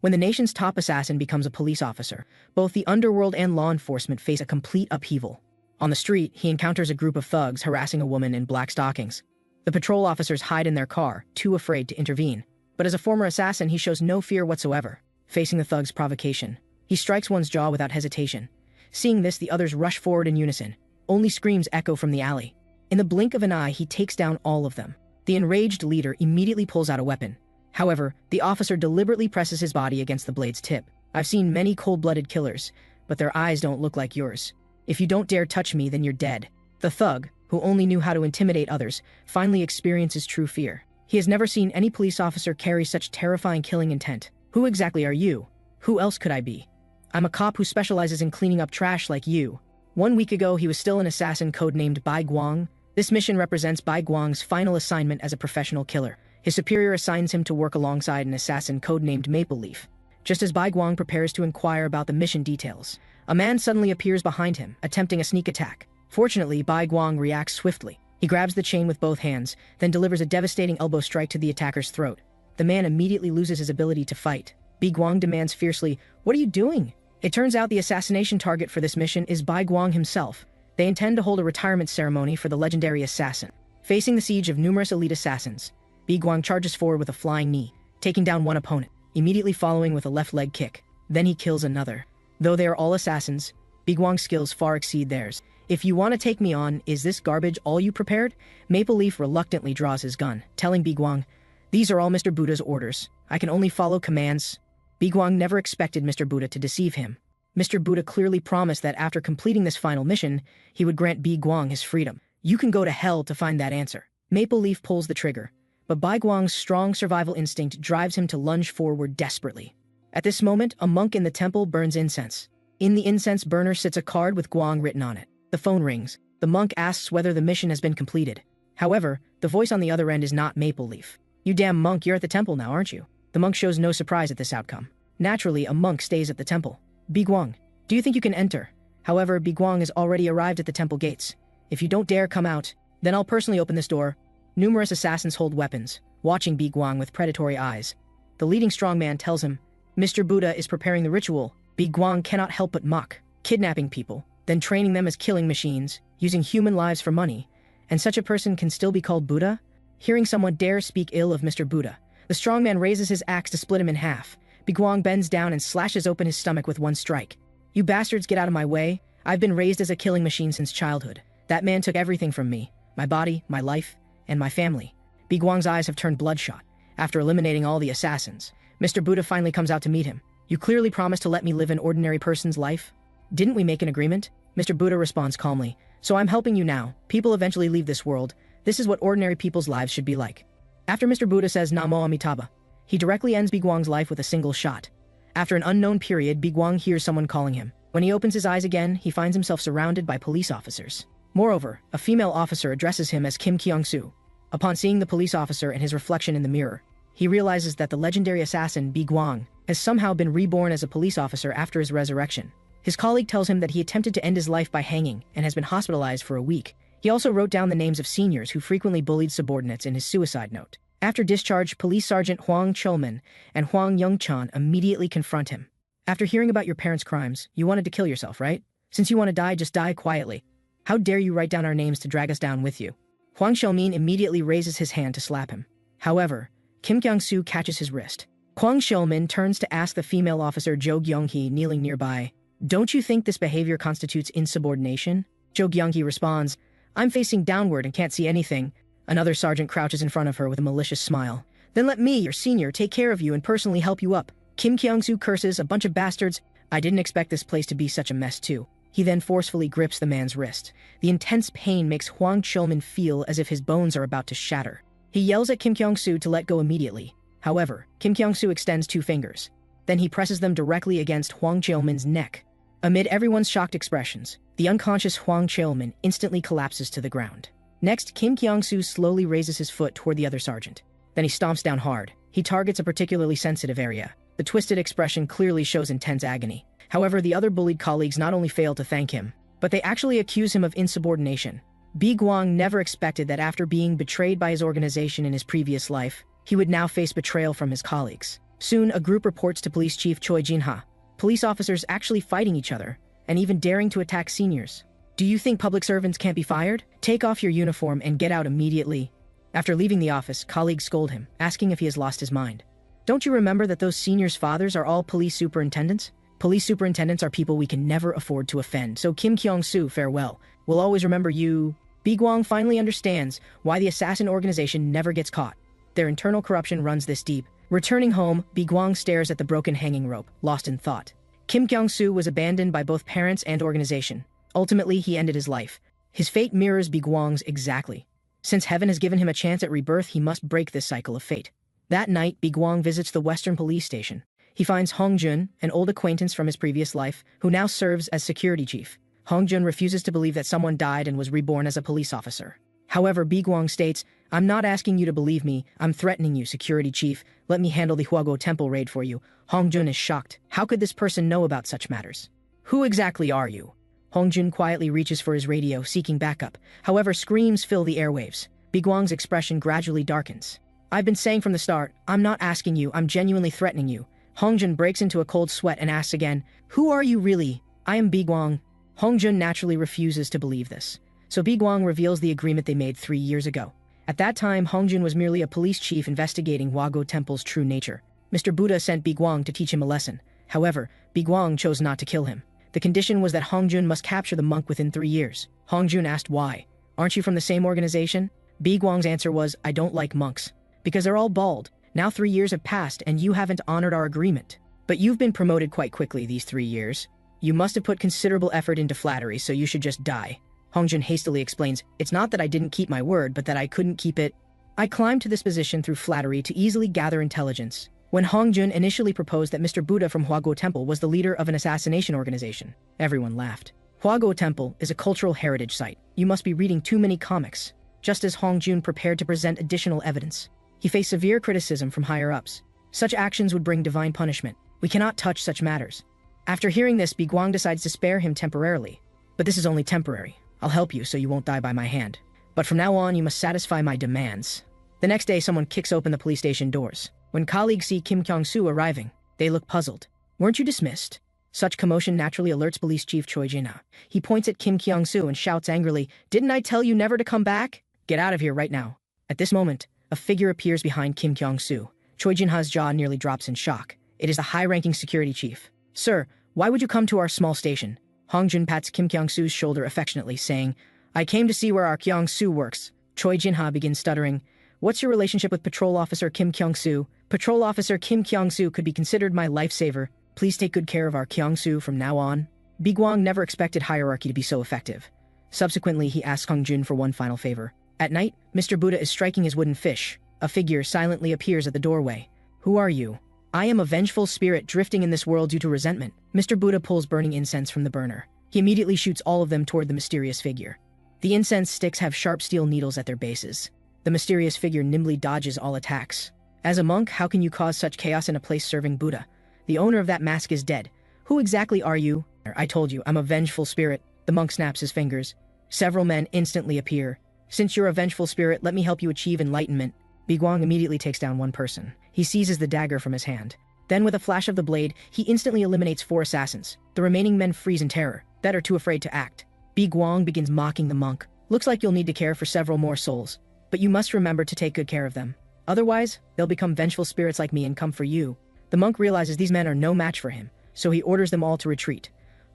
When the nation's top assassin becomes a police officer, both the underworld and law enforcement face a complete upheaval. On the street, he encounters a group of thugs harassing a woman in black stockings. The patrol officers hide in their car, too afraid to intervene. But as a former assassin, he shows no fear whatsoever. Facing the thugs' provocation, he strikes one's jaw without hesitation. Seeing this, the others rush forward in unison. Only screams echo from the alley. In the blink of an eye, he takes down all of them. The enraged leader immediately pulls out a weapon. However, the officer deliberately presses his body against the blade's tip. I've seen many cold-blooded killers, but their eyes don't look like yours. If you don't dare touch me, then you're dead. The thug, who only knew how to intimidate others, finally experiences true fear. He has never seen any police officer carry such terrifying killing intent. Who exactly are you? Who else could I be? I'm a cop who specializes in cleaning up trash like you. 1 week ago, he was still an assassin codenamed Bai Guang. This mission represents Bai Guang's final assignment as a professional killer. His superior assigns him to work alongside an assassin codenamed Maple Leaf. Just as Bai Guang prepares to inquire about the mission details, a man suddenly appears behind him, attempting a sneak attack. Fortunately, Bai Guang reacts swiftly. He grabs the chain with both hands, then delivers a devastating elbow strike to the attacker's throat. The man immediately loses his ability to fight. Bai Guang demands fiercely, "What are you doing?" It turns out the assassination target for this mission is Bai Guang himself. They intend to hold a retirement ceremony for the legendary assassin. Facing the siege of numerous elite assassins, Bai Guang charges forward with a flying knee, taking down one opponent, immediately following with a left leg kick. Then he kills another. Though they are all assassins, Bai Guang's skills far exceed theirs. "If you want to take me on, is this garbage all you prepared?" Maple Leaf reluctantly draws his gun, telling Bai Guang, "These are all Mr. Buddha's orders. I can only follow commands." Bai Guang never expected Mr. Buddha to deceive him. Mr. Buddha clearly promised that after completing this final mission, he would grant Bai Guang his freedom. "You can go to hell to find that answer." Maple Leaf pulls the trigger, but Bai Guang's strong survival instinct drives him to lunge forward desperately. At this moment, a monk in the temple burns incense. In the incense burner sits a card with Guang written on it. The phone rings. The monk asks whether the mission has been completed. However, the voice on the other end is not Maple Leaf. "You damn monk, you're at the temple now, aren't you?" The monk shows no surprise at this outcome. Naturally, a monk stays at the temple. "Bai Guang, do you think you can enter?" However, Bai Guang has already arrived at the temple gates. "If you don't dare come out, then I'll personally open this door." Numerous assassins hold weapons, watching Bai Guang with predatory eyes. The leading strongman tells him, "Mr. Buddha is preparing the ritual." Bai Guang cannot help but mock, kidnapping people, then training them as killing machines, using human lives for money. And such a person can still be called Buddha? Hearing someone dare speak ill of Mr. Buddha, the strongman raises his axe to split him in half. Bai Guang bends down and slashes open his stomach with one strike. "You bastards, get out of my way. I've been raised as a killing machine since childhood. That man took everything from me, my body, my life, and my family." Bai Guang's eyes have turned bloodshot. After eliminating all the assassins, Mr. Buddha finally comes out to meet him. "You clearly promised to let me live an ordinary person's life. Didn't we make an agreement?" Mr. Buddha responds calmly, "So I'm helping you now. People eventually leave this world. This is what ordinary people's lives should be like." After Mr. Buddha says Namo Amitabha, he directly ends Bai Guang's life with a single shot. After an unknown period, Bai Guang hears someone calling him. When he opens his eyes again, he finds himself surrounded by police officers. Moreover, a female officer addresses him as Kim Kyung-soo. Upon seeing the police officer and his reflection in the mirror, he realizes that the legendary assassin Bai Guang has somehow been reborn as a police officer after his resurrection. His colleague tells him that he attempted to end his life by hanging and has been hospitalized for a week. He also wrote down the names of seniors who frequently bullied subordinates in his suicide note. After discharge, Police Sergeant Huang Cholman and Huang Yongchan immediately confront him. "After hearing about your parents' crimes, you wanted to kill yourself, right? Since you want to die, just die quietly. How dare you write down our names to drag us down with you?" Huang Cholmin immediately raises his hand to slap him. However, Kim Kyung-soo catches his wrist. Huang Cholmin turns to ask the female officer Jo Gyung-hee kneeling nearby, "Don't you think this behavior constitutes insubordination?" Jo Gyung-hee responds, "I'm facing downward and can't see anything." Another sergeant crouches in front of her with a malicious smile. "Then let me, your senior, take care of you and personally help you up." Kim Kyung-soo curses, "A bunch of bastards. I didn't expect this place to be such a mess too." He then forcefully grips the man's wrist. The intense pain makes Huang Cholmin feel as if his bones are about to shatter. He yells at Kim Kyung-soo to let go immediately. However, Kim Kyung-soo extends 2 fingers. Then he presses them directly against Huang Cholmin's neck. Amid everyone's shocked expressions, the unconscious Huang Cholmin instantly collapses to the ground. Next, Kim Kyung-soo slowly raises his foot toward the other sergeant. Then he stomps down hard. He targets a particularly sensitive area. The twisted expression clearly shows intense agony. However, the other bullied colleagues not only fail to thank him, but they actually accuse him of insubordination. Bai Guang never expected that after being betrayed by his organization in his previous life, he would now face betrayal from his colleagues. Soon, a group reports to Police Chief Choi Jin-ha. Police officers actually fighting each other, and even daring to attack seniors. Do you think public servants can't be fired? Take off your uniform and get out immediately. After leaving the office, colleagues scold him, asking if he has lost his mind. Don't you remember that those seniors' fathers are all police superintendents? Police superintendents are people we can never afford to offend, so Kim Kyung-soo, farewell. We'll always remember you. Yuguang finally understands why the assassin organization never gets caught. Their internal corruption runs this deep. Returning home, Yuguang stares at the broken hanging rope, lost in thought. Kim Kyung-soo was abandoned by both parents and organization. Ultimately, he ended his life. His fate mirrors Yuguang's exactly. Since heaven has given him a chance at rebirth, he must break this cycle of fate. That night, Yuguang visits the Western Police Station. He finds Hongjun, an old acquaintance from his previous life, who now serves as security chief. Hongjun refuses to believe that someone died and was reborn as a police officer. However, Yuguang states, "I'm not asking you to believe me, I'm threatening you, security chief. Let me handle the Huago Temple raid for you." Hongjun is shocked. How could this person know about such matters? Who exactly are you? Hongjun quietly reaches for his radio, seeking backup. However, screams fill the airwaves. Yuguang's expression gradually darkens. "I've been saying from the start, I'm not asking you, I'm genuinely threatening you." Hongjun breaks into a cold sweat and asks again, "Who are you really?" "I am Yuguang." Hongjun naturally refuses to believe this. So Yuguang reveals the agreement they made 3 years ago. At that time, Hongjun was merely a police chief investigating Huago Temple's true nature. Mr. Buddha sent Yuguang to teach him a lesson. However, Yuguang chose not to kill him. The condition was that Hongjun must capture the monk within 3 years. Hongjun asked why. "Aren't you from the same organization?" Yuguang's answer was, "I don't like monks. Because they're all bald. Now 3 years have passed and you haven't honored our agreement. But you've been promoted quite quickly these 3 years. You must have put considerable effort into flattery, so you should just die." Hongjun hastily explains, "It's not that I didn't keep my word, but that I couldn't keep it. I climbed to this position through flattery to easily gather intelligence." When Hongjun initially proposed that Mr. Buddha from Huago Temple was the leader of an assassination organization, everyone laughed. Huago Temple is a cultural heritage site. You must be reading too many comics. Just as Hongjun prepared to present additional evidence, he faced severe criticism from higher-ups. Such actions would bring divine punishment. We cannot touch such matters. After hearing this, Yuguang decides to spare him temporarily. "But this is only temporary. I'll help you so you won't die by my hand. But from now on, you must satisfy my demands." The next day, someone kicks open the police station doors. When colleagues see Kim Kyung-soo arriving, they look puzzled. "Weren't you dismissed?" Such commotion naturally alerts Police Chief Choi Jin-ha. He points at Kim Kyung-soo and shouts angrily, "Didn't I tell you never to come back? Get out of here right now." At this moment, a figure appears behind Kim Kyung-soo. Choi Jin-ha's jaw nearly drops in shock. It is the high-ranking security chief. "Sir, why would you come to our small station?" Hongjun pats Kim Kyung-soo's shoulder affectionately, saying, "I came to see where our Kyung-soo works." Choi Jin-ha begins stuttering. "What's your relationship with Patrol Officer Kim Kyung-soo?" "Patrol Officer Kim Kyung-soo could be considered my lifesaver. Please take good care of our Kyung-soo from now on." Yuguang never expected hierarchy to be so effective. Subsequently, he asks Hongjun for one final favor. At night, Mr. Buddha is striking his wooden fish. A figure silently appears at the doorway. "Who are you?" "I am a vengeful spirit drifting in this world due to resentment." Mr. Buddha pulls burning incense from the burner. He immediately shoots all of them toward the mysterious figure. The incense sticks have sharp steel needles at their bases. The mysterious figure nimbly dodges all attacks. "As a monk, how can you cause such chaos in a place serving Buddha? The owner of that mask is dead. Who exactly are you?" "I told you, I'm a vengeful spirit." The monk snaps his fingers. Several men instantly appear. "Since you're a vengeful spirit, let me help you achieve enlightenment." Yuguang immediately takes down one person. He seizes the dagger from his hand. Then with a flash of the blade, he instantly eliminates 4 assassins. The remaining men freeze in terror, that are too afraid to act. Yuguang begins mocking the monk. "Looks like you'll need to care for several more souls. But you must remember to take good care of them. Otherwise, they'll become vengeful spirits like me and come for you." The monk realizes these men are no match for him, so he orders them all to retreat.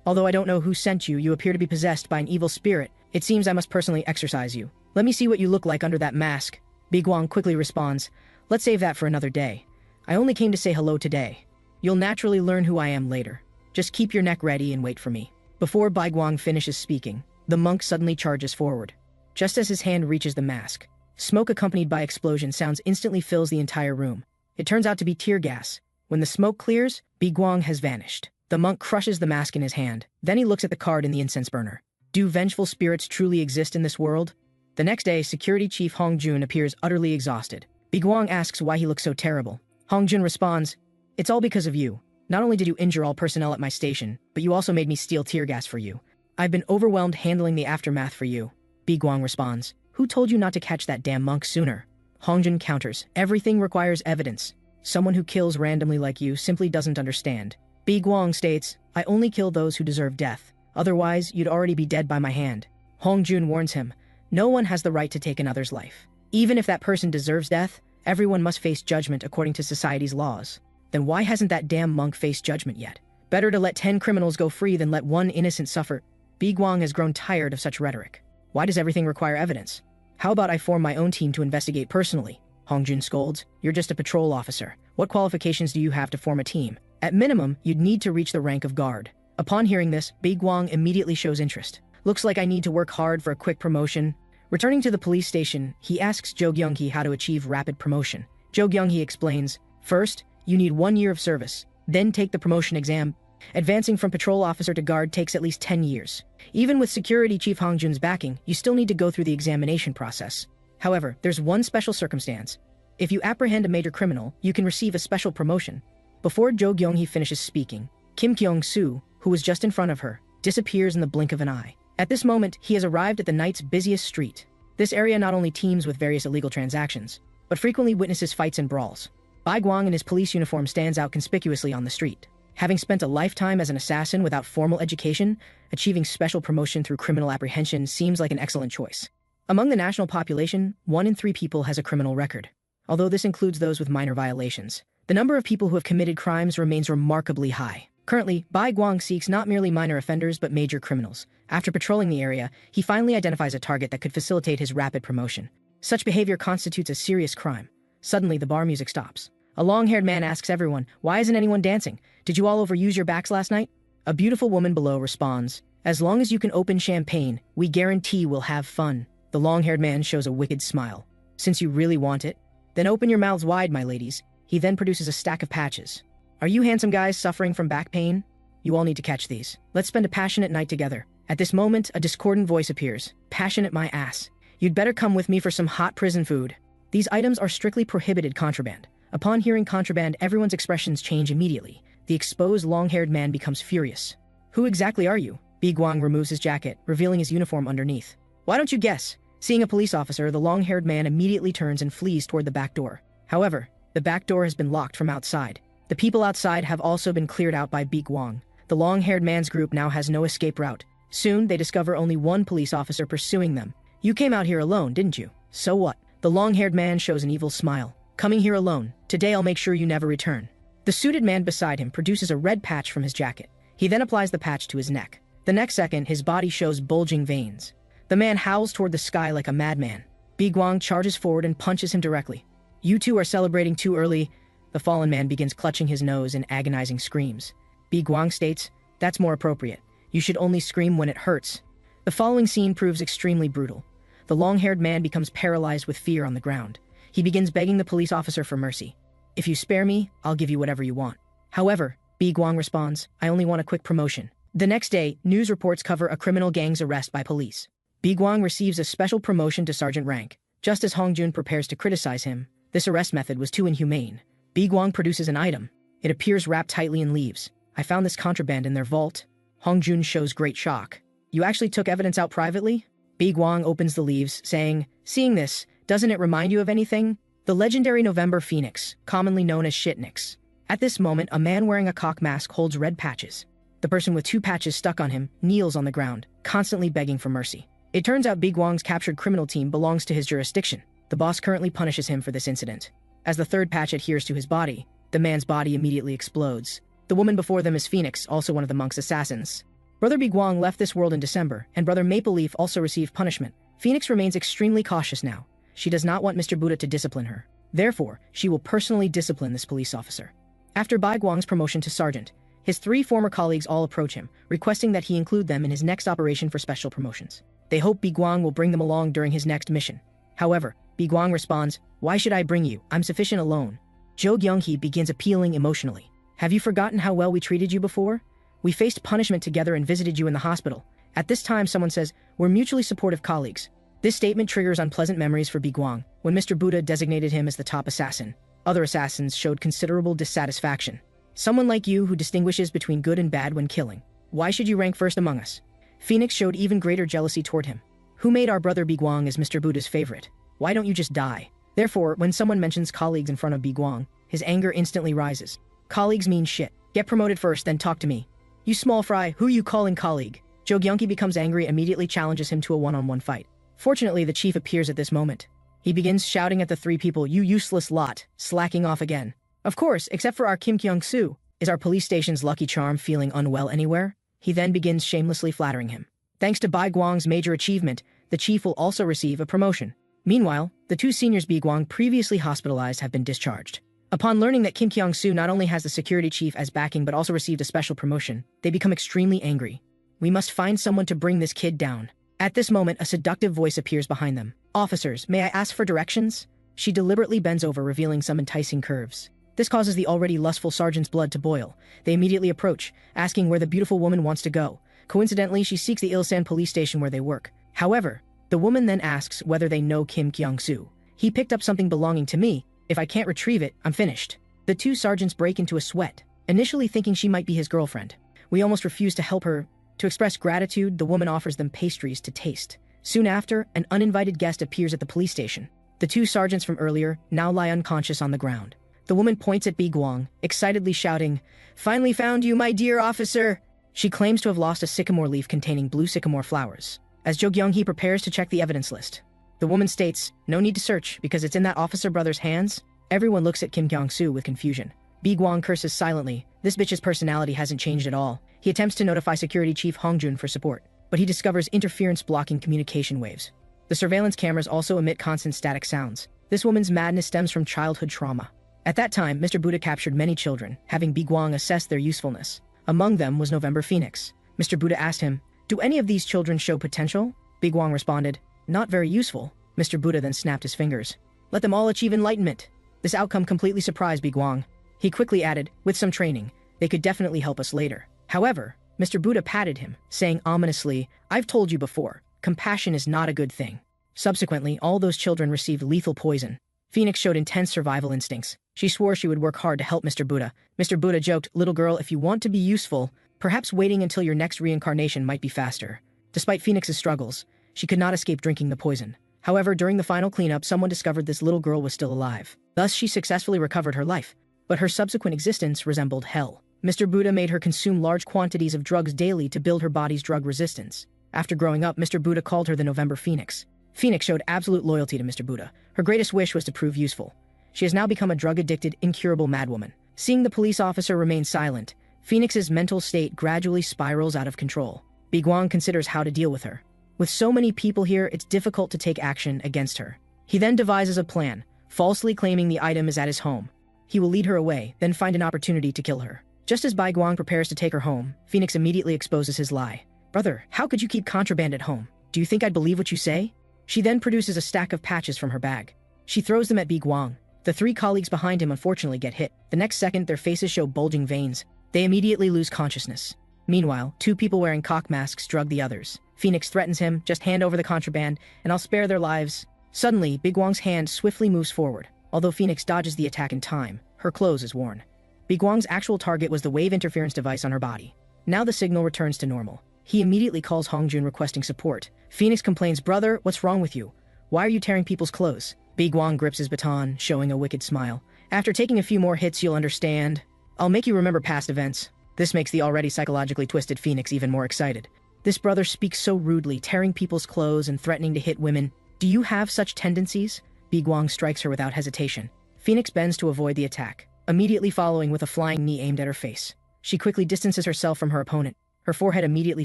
"Although I don't know who sent you, you appear to be possessed by an evil spirit. It seems I must personally exorcise you. Let me see what you look like under that mask." Yuguang quickly responds, "Let's save that for another day. I only came to say hello today. You'll naturally learn who I am later. Just keep your neck ready and wait for me." Before Yuguang finishes speaking, the monk suddenly charges forward. Just as his hand reaches the mask, smoke accompanied by explosion sounds instantly fills the entire room. It turns out to be tear gas. When the smoke clears, Yuguang has vanished. The monk crushes the mask in his hand. Then he looks at the card in the incense burner. Do vengeful spirits truly exist in this world? The next day, Security Chief Hongjun appears utterly exhausted. Yuguang asks why he looks so terrible. Hongjun responds, "It's all because of you. Not only did you injure all personnel at my station, but you also made me steal tear gas for you. I've been overwhelmed handling the aftermath for you." Yuguang responds, "Who told you not to catch that damn monk sooner?" Hongjun counters, "Everything requires evidence. Someone who kills randomly like you simply doesn't understand. Yuguang states, I only kill those who deserve death. Otherwise, you'd already be dead by my hand. Hongjun warns him, no one has the right to take another's life. Even if that person deserves death, everyone must face judgment according to society's laws. Then why hasn't that damn monk faced judgment yet? Better to let 10 criminals go free than let one innocent suffer. Yuguang has grown tired of such rhetoric. Why does everything require evidence? How about I form my own team to investigate personally? Hongjun scolds, you're just a patrol officer. What qualifications do you have to form a team? At minimum, you'd need to reach the rank of guard. Upon hearing this, Yuguang immediately shows interest. Looks like I need to work hard for a quick promotion. Returning to the police station, he asks Yuguang how to achieve rapid promotion. Yuguang explains, first, you need 1 year of service, then take the promotion exam. Advancing from patrol officer to guard takes at least 10 years. Even with security chief Hongjun's backing, you still need to go through the examination process. However, there's one special circumstance. If you apprehend a major criminal, you can receive a special promotion. Before Yuguang finishes speaking, Kim Kyung-soo, who was just in front of her, disappears in the blink of an eye. At this moment, he has arrived at the night's busiest street. This area not only teems with various illegal transactions, but frequently witnesses fights and brawls. Yuguang in his police uniform stands out conspicuously on the street. Having spent a lifetime as an assassin without formal education, achieving special promotion through criminal apprehension seems like an excellent choice. Among the national population, 1 in 3 people has a criminal record. Although this includes those with minor violations, the number of people who have committed crimes remains remarkably high. Currently, Yuguang seeks not merely minor offenders but major criminals. After patrolling the area, he finally identifies a target that could facilitate his rapid promotion. Such behavior constitutes a serious crime. Suddenly, the bar music stops. A long-haired man asks everyone, why isn't anyone dancing? Did you all overuse your backs last night? A beautiful woman below responds, as long as you can open champagne, we guarantee we'll have fun. The long-haired man shows a wicked smile. Since you really want it, then open your mouths wide, my ladies. He then produces a stack of patches. Are you handsome guys suffering from back pain? You all need to catch these. Let's spend a passionate night together. At this moment, a discordant voice appears. Passionate my ass. You'd better come with me for some hot prison food. These items are strictly prohibited contraband. Upon hearing contraband, everyone's expressions change immediately. The exposed long-haired man becomes furious. Who exactly are you? Yuguang removes his jacket, revealing his uniform underneath. Why don't you guess? Seeing a police officer, the long-haired man immediately turns and flees toward the back door. However, the back door has been locked from outside. The people outside have also been cleared out by Yuguang. The long-haired man's group now has no escape route. Soon, they discover only one police officer pursuing them. You came out here alone, didn't you? So what? The long-haired man shows an evil smile. Coming here alone. Today I'll make sure you never return. The suited man beside him produces a red patch from his jacket. He then applies the patch to his neck. The next second, his body shows bulging veins. The man howls toward the sky like a madman. Yuguang charges forward and punches him directly. You two are celebrating too early. The fallen man begins clutching his nose in agonizing screams. Yuguang states, that's more appropriate. You should only scream when it hurts. The following scene proves extremely brutal. The long-haired man becomes paralyzed with fear on the ground. He begins begging the police officer for mercy. If you spare me, I'll give you whatever you want. However, Yuguang responds, I only want a quick promotion. The next day, news reports cover a criminal gang's arrest by police. Yuguang receives a special promotion to sergeant rank. Just as Hongjun prepares to criticize him, this arrest method was too inhumane. Yuguang produces an item. It appears wrapped tightly in leaves. I found this contraband in their vault. Hongjun shows great shock. You actually took evidence out privately? Yuguang opens the leaves, saying, seeing this, doesn't it remind you of anything? The legendary November Phoenix, commonly known as Shitnix. At this moment, a man wearing a cock mask holds red patches. The person with 2 patches stuck on him kneels on the ground, constantly begging for mercy. It turns out Yuguang's captured criminal team belongs to his jurisdiction. The boss currently punishes him for this incident. As the 3rd patch adheres to his body, the man's body immediately explodes. The woman before them is Phoenix, also one of the monk's assassins. Brother Yuguang left this world in December, and Brother Maple Leaf also received punishment. Phoenix remains extremely cautious now. She does not want Mr. Buddha to discipline her. Therefore, she will personally discipline this police officer. After Yuguang's promotion to sergeant, his 3 former colleagues all approach him, requesting that he include them in his next operation for special promotions. They hope Yuguang will bring them along during his next mission. However, Yuguang responds, why should I bring you? I'm sufficient alone. Yuguang begins appealing emotionally. Have you forgotten how well we treated you before? We faced punishment together and visited you in the hospital. At this time, someone says, we're mutually supportive colleagues. This statement triggers unpleasant memories for Yuguang. When Mr. Buddha designated him as the top assassin, other assassins showed considerable dissatisfaction. Someone like you who distinguishes between good and bad when killing. Why should you rank first among us? Phoenix showed even greater jealousy toward him. Who made our brother Yuguang as Mr. Buddha's favorite? Why don't you just die? Therefore, when someone mentions colleagues in front of Yuguang, His anger instantly rises. Colleagues mean shit. Get promoted first, then talk to me. You small fry, who are you calling colleague? Yuguang becomes angry and immediately challenges him to a one-on-one fight. Fortunately, the chief appears at this moment. He begins shouting at the three people, "You useless lot," slacking off again. Of course, except for our Kim Kyung-soo. Is our police station's lucky charm feeling unwell anywhere? He then begins shamelessly flattering him. Thanks to Bai Guang's major achievement, the chief will also receive a promotion. Meanwhile, the two seniors Bi Guang previously hospitalized have been discharged. Upon learning that Kim Kyung-soo not only has the security chief as backing but also received a special promotion, they become extremely angry. We must find someone to bring this kid down. At this moment, a seductive voice appears behind them. Officers, may I ask for directions? She deliberately bends over, revealing some enticing curves. This causes the already lustful sergeant's blood to boil. They immediately approach, asking where the beautiful woman wants to go. Coincidentally, she seeks the Ilsan police station where they work. However, the woman then asks whether they know Kim Kyung-soo. He picked up something belonging to me. If I can't retrieve it, I'm finished. The two sergeants break into a sweat, initially thinking she might be his girlfriend. We almost refuse to help her. To express gratitude, the woman offers them pastries to taste. Soon after, an uninvited guest appears at the police station. The two sergeants from earlier now lie unconscious on the ground. The woman points at Bi Guang, excitedly shouting, "Finally found you, my dear officer!" She claims to have lost a sycamore leaf containing blue sycamore flowers. As Yuguang prepares to check the evidence list, the woman states, "No need to search, because it's in that officer brother's hands." Everyone looks at Kim Kyung-soo with confusion. Bi Guang curses silently. This bitch's personality hasn't changed at all. He attempts to notify Security Chief Hongjun for support, but he discovers interference blocking communication waves. The surveillance cameras also emit constant static sounds. This woman's madness stems from childhood trauma. At that time, Mr. Buddha captured many children, having Bi Guang assess their usefulness. Among them was November Phoenix. Mr. Buddha asked him, "Do any of these children show potential?" Bi Guang responded, "Not very useful." Mr. Buddha then snapped his fingers. "Let them all achieve enlightenment." This outcome completely surprised Bi Guang. He quickly added, "With some training, they could definitely help us later." However, Mr. Buddha patted him, saying ominously, "I've told you before, compassion is not a good thing." Subsequently, all those children received lethal poison. Phoenix showed intense survival instincts. She swore she would work hard to help Mr. Buddha. Mr. Buddha joked, "Little girl, if you want to be useful, perhaps waiting until your next reincarnation might be faster." Despite Phoenix's struggles, she could not escape drinking the poison. However, during the final cleanup, someone discovered this little girl was still alive. Thus, she successfully recovered her life. But her subsequent existence resembled hell. Mr. Buddha made her consume large quantities of drugs daily to build her body's drug resistance. After growing up, Mr. Buddha called her the November Phoenix. Phoenix showed absolute loyalty to Mr. Buddha. Her greatest wish was to prove useful. She has now become a drug-addicted, incurable madwoman. Seeing the police officer remain silent, Phoenix's mental state gradually spirals out of control. Bi Guang considers how to deal with her. With so many people here, it's difficult to take action against her. He then devises a plan, falsely claiming the item is at his home. He will lead her away, then find an opportunity to kill her. Just as Bai Guang prepares to take her home, Phoenix immediately exposes his lie. "Brother, how could you keep contraband at home? Do you think I'd believe what you say?" She then produces a stack of patches from her bag. She throws them at Bi Guang. The three colleagues behind him unfortunately get hit. The next second, their faces show bulging veins. They immediately lose consciousness. Meanwhile, two people wearing cock masks drug the others. Phoenix threatens him, "Just hand over the contraband, and I'll spare their lives." Suddenly, Bi Guang's hand swiftly moves forward. Although Phoenix dodges the attack in time, her clothes is worn. Bi Guang's actual target was the wave interference device on her body. Now the signal returns to normal. He immediately calls Hongjun requesting support. Phoenix complains, "Brother, what's wrong with you? Why are you tearing people's clothes?" Bi Guang grips his baton, showing a wicked smile. "After taking a few more hits, you'll understand. I'll make you remember past events." This makes the already psychologically twisted Phoenix even more excited. This brother speaks so rudely, tearing people's clothes and threatening to hit women. "Do you have such tendencies?" Bi Guang strikes her without hesitation. Phoenix bends to avoid the attack, immediately following with a flying knee aimed at her face. She quickly distances herself from her opponent. Her forehead immediately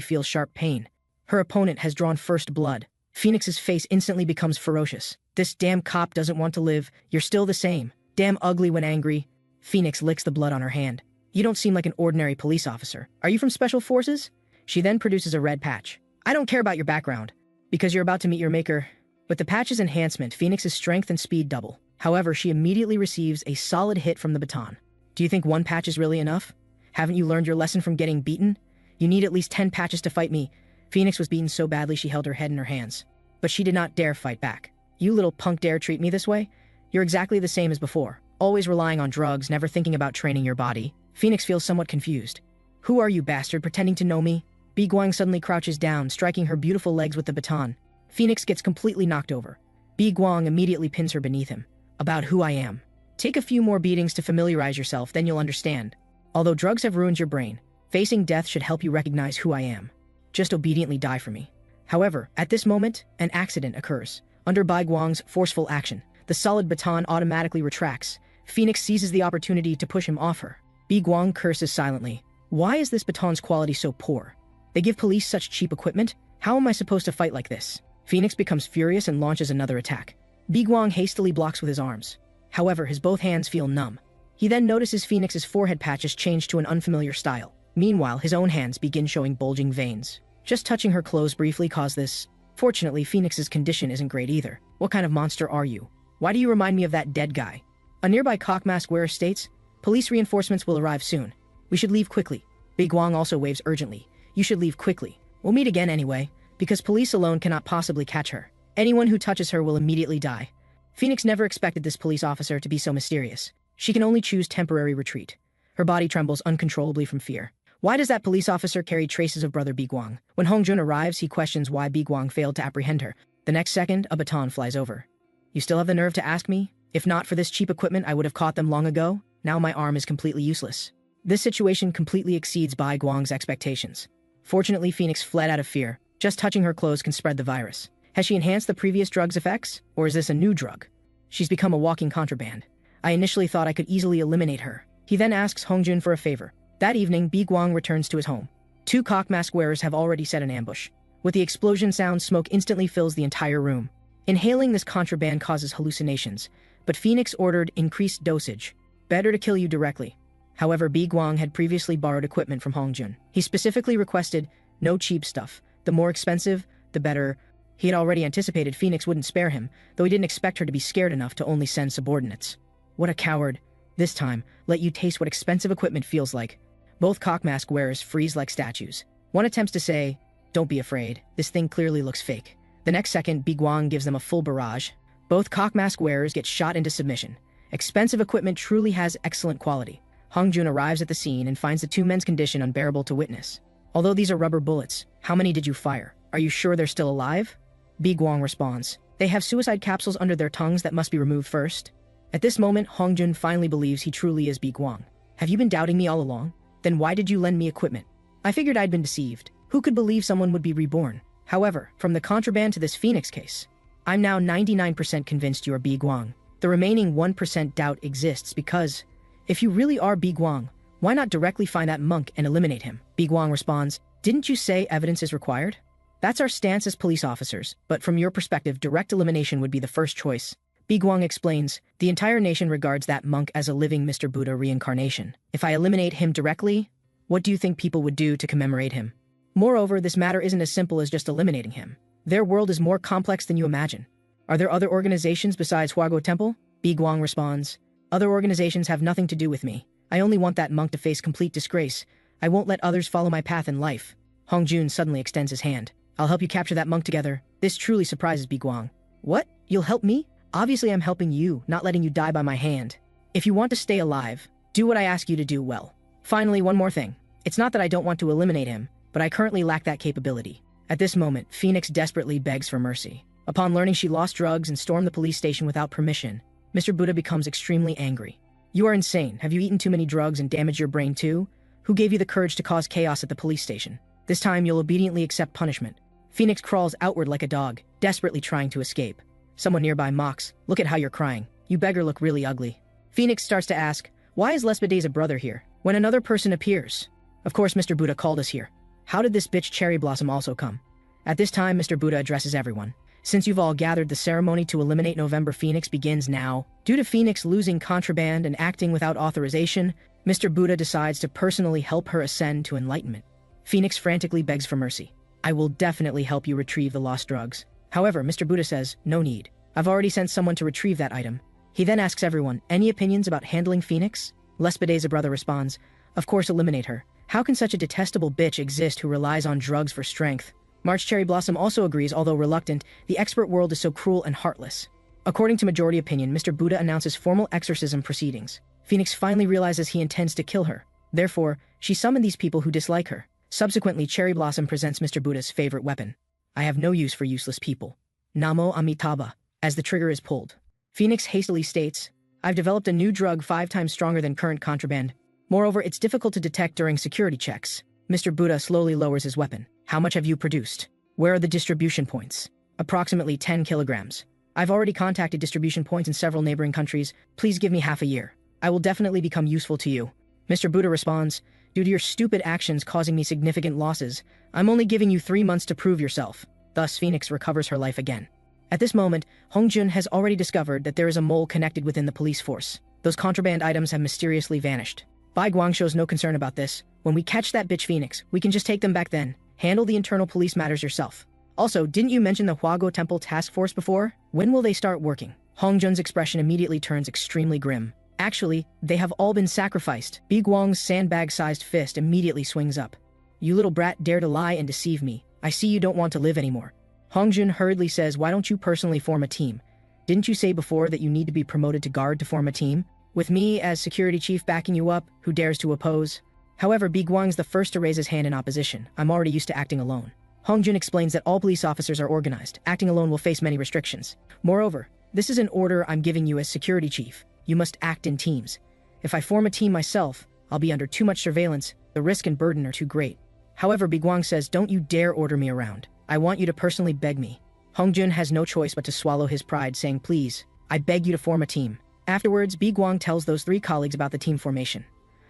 feels sharp pain. Her opponent has drawn first blood. Phoenix's face instantly becomes ferocious. "This damn cop doesn't want to live. You're still the same. Damn ugly when angry." Phoenix licks the blood on her hand. "You don't seem like an ordinary police officer. Are you from Special Forces?" She then produces a red patch. "I don't care about your background, because you're about to meet your maker." With the patch's enhancement, Phoenix's strength and speed double. However, she immediately receives a solid hit from the baton. "Do you think one patch is really enough? Haven't you learned your lesson from getting beaten? You need at least 10 patches to fight me." Phoenix was beaten so badly she held her head in her hands. But she did not dare fight back. "You little punk dare treat me this way? You're exactly the same as before. Always relying on drugs, never thinking about training your body." Phoenix feels somewhat confused. "Who are you, bastard, pretending to know me?" Bi Guang suddenly crouches down, striking her beautiful legs with the baton. Phoenix gets completely knocked over. Bi Guang immediately pins her beneath him. "About who I am. Take a few more beatings to familiarize yourself, then you'll understand. Although drugs have ruined your brain, facing death should help you recognize who I am. Just obediently die for me. However, at this moment, an accident occurs. Under Bai Guang's forceful action, the solid baton automatically retracts. Phoenix seizes the opportunity to push him off her. Bi Guang curses silently. Why is this baton's quality so poor? They give police such cheap equipment? How am I supposed to fight like this? Phoenix becomes furious and launches another attack. Bi Guang hastily blocks with his arms. However, his both hands feel numb. He then notices Phoenix's forehead patches change to an unfamiliar style. Meanwhile, his own hands begin showing bulging veins. Just touching her clothes briefly caused this. Fortunately, Phoenix's condition isn't great either. What kind of monster are you? Why do you remind me of that dead guy? A nearby cockmask wearer states, police reinforcements will arrive soon. We should leave quickly. Bi Guang also waves urgently. You should leave quickly. We'll meet again anyway, because police alone cannot possibly catch her. Anyone who touches her will immediately die. Phoenix never expected this police officer to be so mysterious. She can only choose temporary retreat. Her body trembles uncontrollably from fear. Why does that police officer carry traces of brother Bi Guang? When Hongjun arrives, he questions why Bi Guang failed to apprehend her. The next second, a baton flies over. You still have the nerve to ask me? If not for this cheap equipment, I would have caught them long ago. Now my arm is completely useless. This situation completely exceeds Bai Guang's expectations. Fortunately, Phoenix fled out of fear. Just touching her clothes can spread the virus. Has she enhanced the previous drug's effects? Or is this a new drug? She's become a walking contraband. I initially thought I could easily eliminate her. He then asks Hongjun for a favor. That evening, Bi Guang returns to his home. Two cockmask wearers have already set an ambush. With the explosion sound, smoke instantly fills the entire room. Inhaling this contraband causes hallucinations, but Phoenix ordered increased dosage. Better to kill you directly. However, Bi Guang had previously borrowed equipment from Hongjun. He specifically requested no cheap stuff. The more expensive, the better. He had already anticipated Phoenix wouldn't spare him, though he didn't expect her to be scared enough to only send subordinates. What a coward. This time, let you taste what expensive equipment feels like. Both cockmask wearers freeze like statues. One attempts to say, don't be afraid, this thing clearly looks fake. The next second, Bi Guang gives them a full barrage. Both cockmask wearers get shot into submission. Expensive equipment truly has excellent quality. Hongjun arrives at the scene and finds the two men's condition unbearable to witness. Although these are rubber bullets, how many did you fire? Are you sure they're still alive? Bi Guang responds, they have suicide capsules under their tongues that must be removed first. At this moment, Hongjun finally believes he truly is Bi Guang. Have you been doubting me all along? Then why did you lend me equipment? I figured I'd been deceived. Who could believe someone would be reborn? However, from the contraband to this Phoenix case, I'm now 99% convinced you are Bi Guang. The remaining 1% doubt exists because, if you really are Bi Guang, why not directly find that monk and eliminate him? Bi Guang responds, didn't you say evidence is required? That's our stance as police officers, but from your perspective, direct elimination would be the first choice. Bi Guang explains, the entire nation regards that monk as a living Mr. Buddha reincarnation. If I eliminate him directly, what do you think people would do to commemorate him? Moreover, this matter isn't as simple as just eliminating him. Their world is more complex than you imagine. Are there other organizations besides Huaguo Temple? Bi Guang responds, other organizations have nothing to do with me. I only want that monk to face complete disgrace. I won't let others follow my path in life. Hongjun suddenly extends his hand. I'll help you capture that monk together. This truly surprises Bi Guang. What? You'll help me? Obviously I'm helping you, not letting you die by my hand. If you want to stay alive, do what I ask you to do well. Finally, one more thing. It's not that I don't want to eliminate him, but I currently lack that capability. At this moment, Phoenix desperately begs for mercy. Upon learning she lost drugs and stormed the police station without permission, Mr. Buddha becomes extremely angry. You are insane. Have you eaten too many drugs and damaged your brain too? Who gave you the courage to cause chaos at the police station? This time you'll obediently accept punishment. Phoenix crawls outward like a dog, desperately trying to escape. Someone nearby mocks, look at how you're crying. You beggar look really ugly. Phoenix starts to ask, why is Lespede's brother here? When another person appears. Of course Mr. Buddha called us here. How did this bitch Cherry Blossom also come? At this time, Mr. Buddha addresses everyone. Since you've all gathered, the ceremony to eliminate November Phoenix begins now. Due to Phoenix losing contraband and acting without authorization, Mr. Buddha decides to personally help her ascend to enlightenment. Phoenix frantically begs for mercy. I will definitely help you retrieve the lost drugs. However, Mr. Buddha says, no need. I've already sent someone to retrieve that item. He then asks everyone, any opinions about handling Phoenix? Lespede's brother responds, of course eliminate her. How can such a detestable bitch exist who relies on drugs for strength? March Cherry Blossom also agrees, although reluctant, the expert world is so cruel and heartless. According to majority opinion, Mr. Buddha announces formal exorcism proceedings. Phoenix finally realizes he intends to kill her. Therefore, she summoned these people who dislike her. Subsequently, Cherry Blossom presents Mr. Buddha's favorite weapon. I have no use for useless people. Namo Amitabha, as the trigger is pulled. Phoenix hastily states, I've developed a new drug 5 times stronger than current contraband. Moreover, it's difficult to detect during security checks. Mr. Buddha slowly lowers his weapon. How much have you produced? Where are the distribution points? Approximately 10 kilograms. I've already contacted distribution points in several neighboring countries. Please give me half a year. I will definitely become useful to you. Mr. Buddha responds, due to your stupid actions causing me significant losses, I'm only giving you 3 months to prove yourself. Thus, Phoenix recovers her life again. At this moment, Hongjun has already discovered that there is a mole connected within the police force. Those contraband items have mysteriously vanished. Bai Guang shows no concern about this. When we catch that bitch Phoenix, we can just take them back then. Handle the internal police matters yourself. Also, didn't you mention the Huago Temple Task Force before? When will they start working? Hongjun's expression immediately turns extremely grim. Actually, they have all been sacrificed. Bi Guang's sandbag-sized fist immediately swings up. You little brat dare to lie and deceive me. I see you don't want to live anymore. Hongjun hurriedly says, why don't you personally form a team? Didn't you say before that you need to be promoted to guard to form a team? With me as security chief backing you up, who dares to oppose? However, Bi Guang's the first to raise his hand in opposition. I'm already used to acting alone. Hongjun explains that all police officers are organized. Acting alone will face many restrictions. Moreover, this is an order I'm giving you as security chief. You must act in teams. If I form a team myself, I'll be under too much surveillance. The risk and burden are too great. However, Bi Guang says, don't you dare order me around. I want you to personally beg me. Hongjun has no choice but to swallow his pride, saying, please, I beg you to form a team. Afterwards, Bi Guang tells those 3 colleagues about the team formation.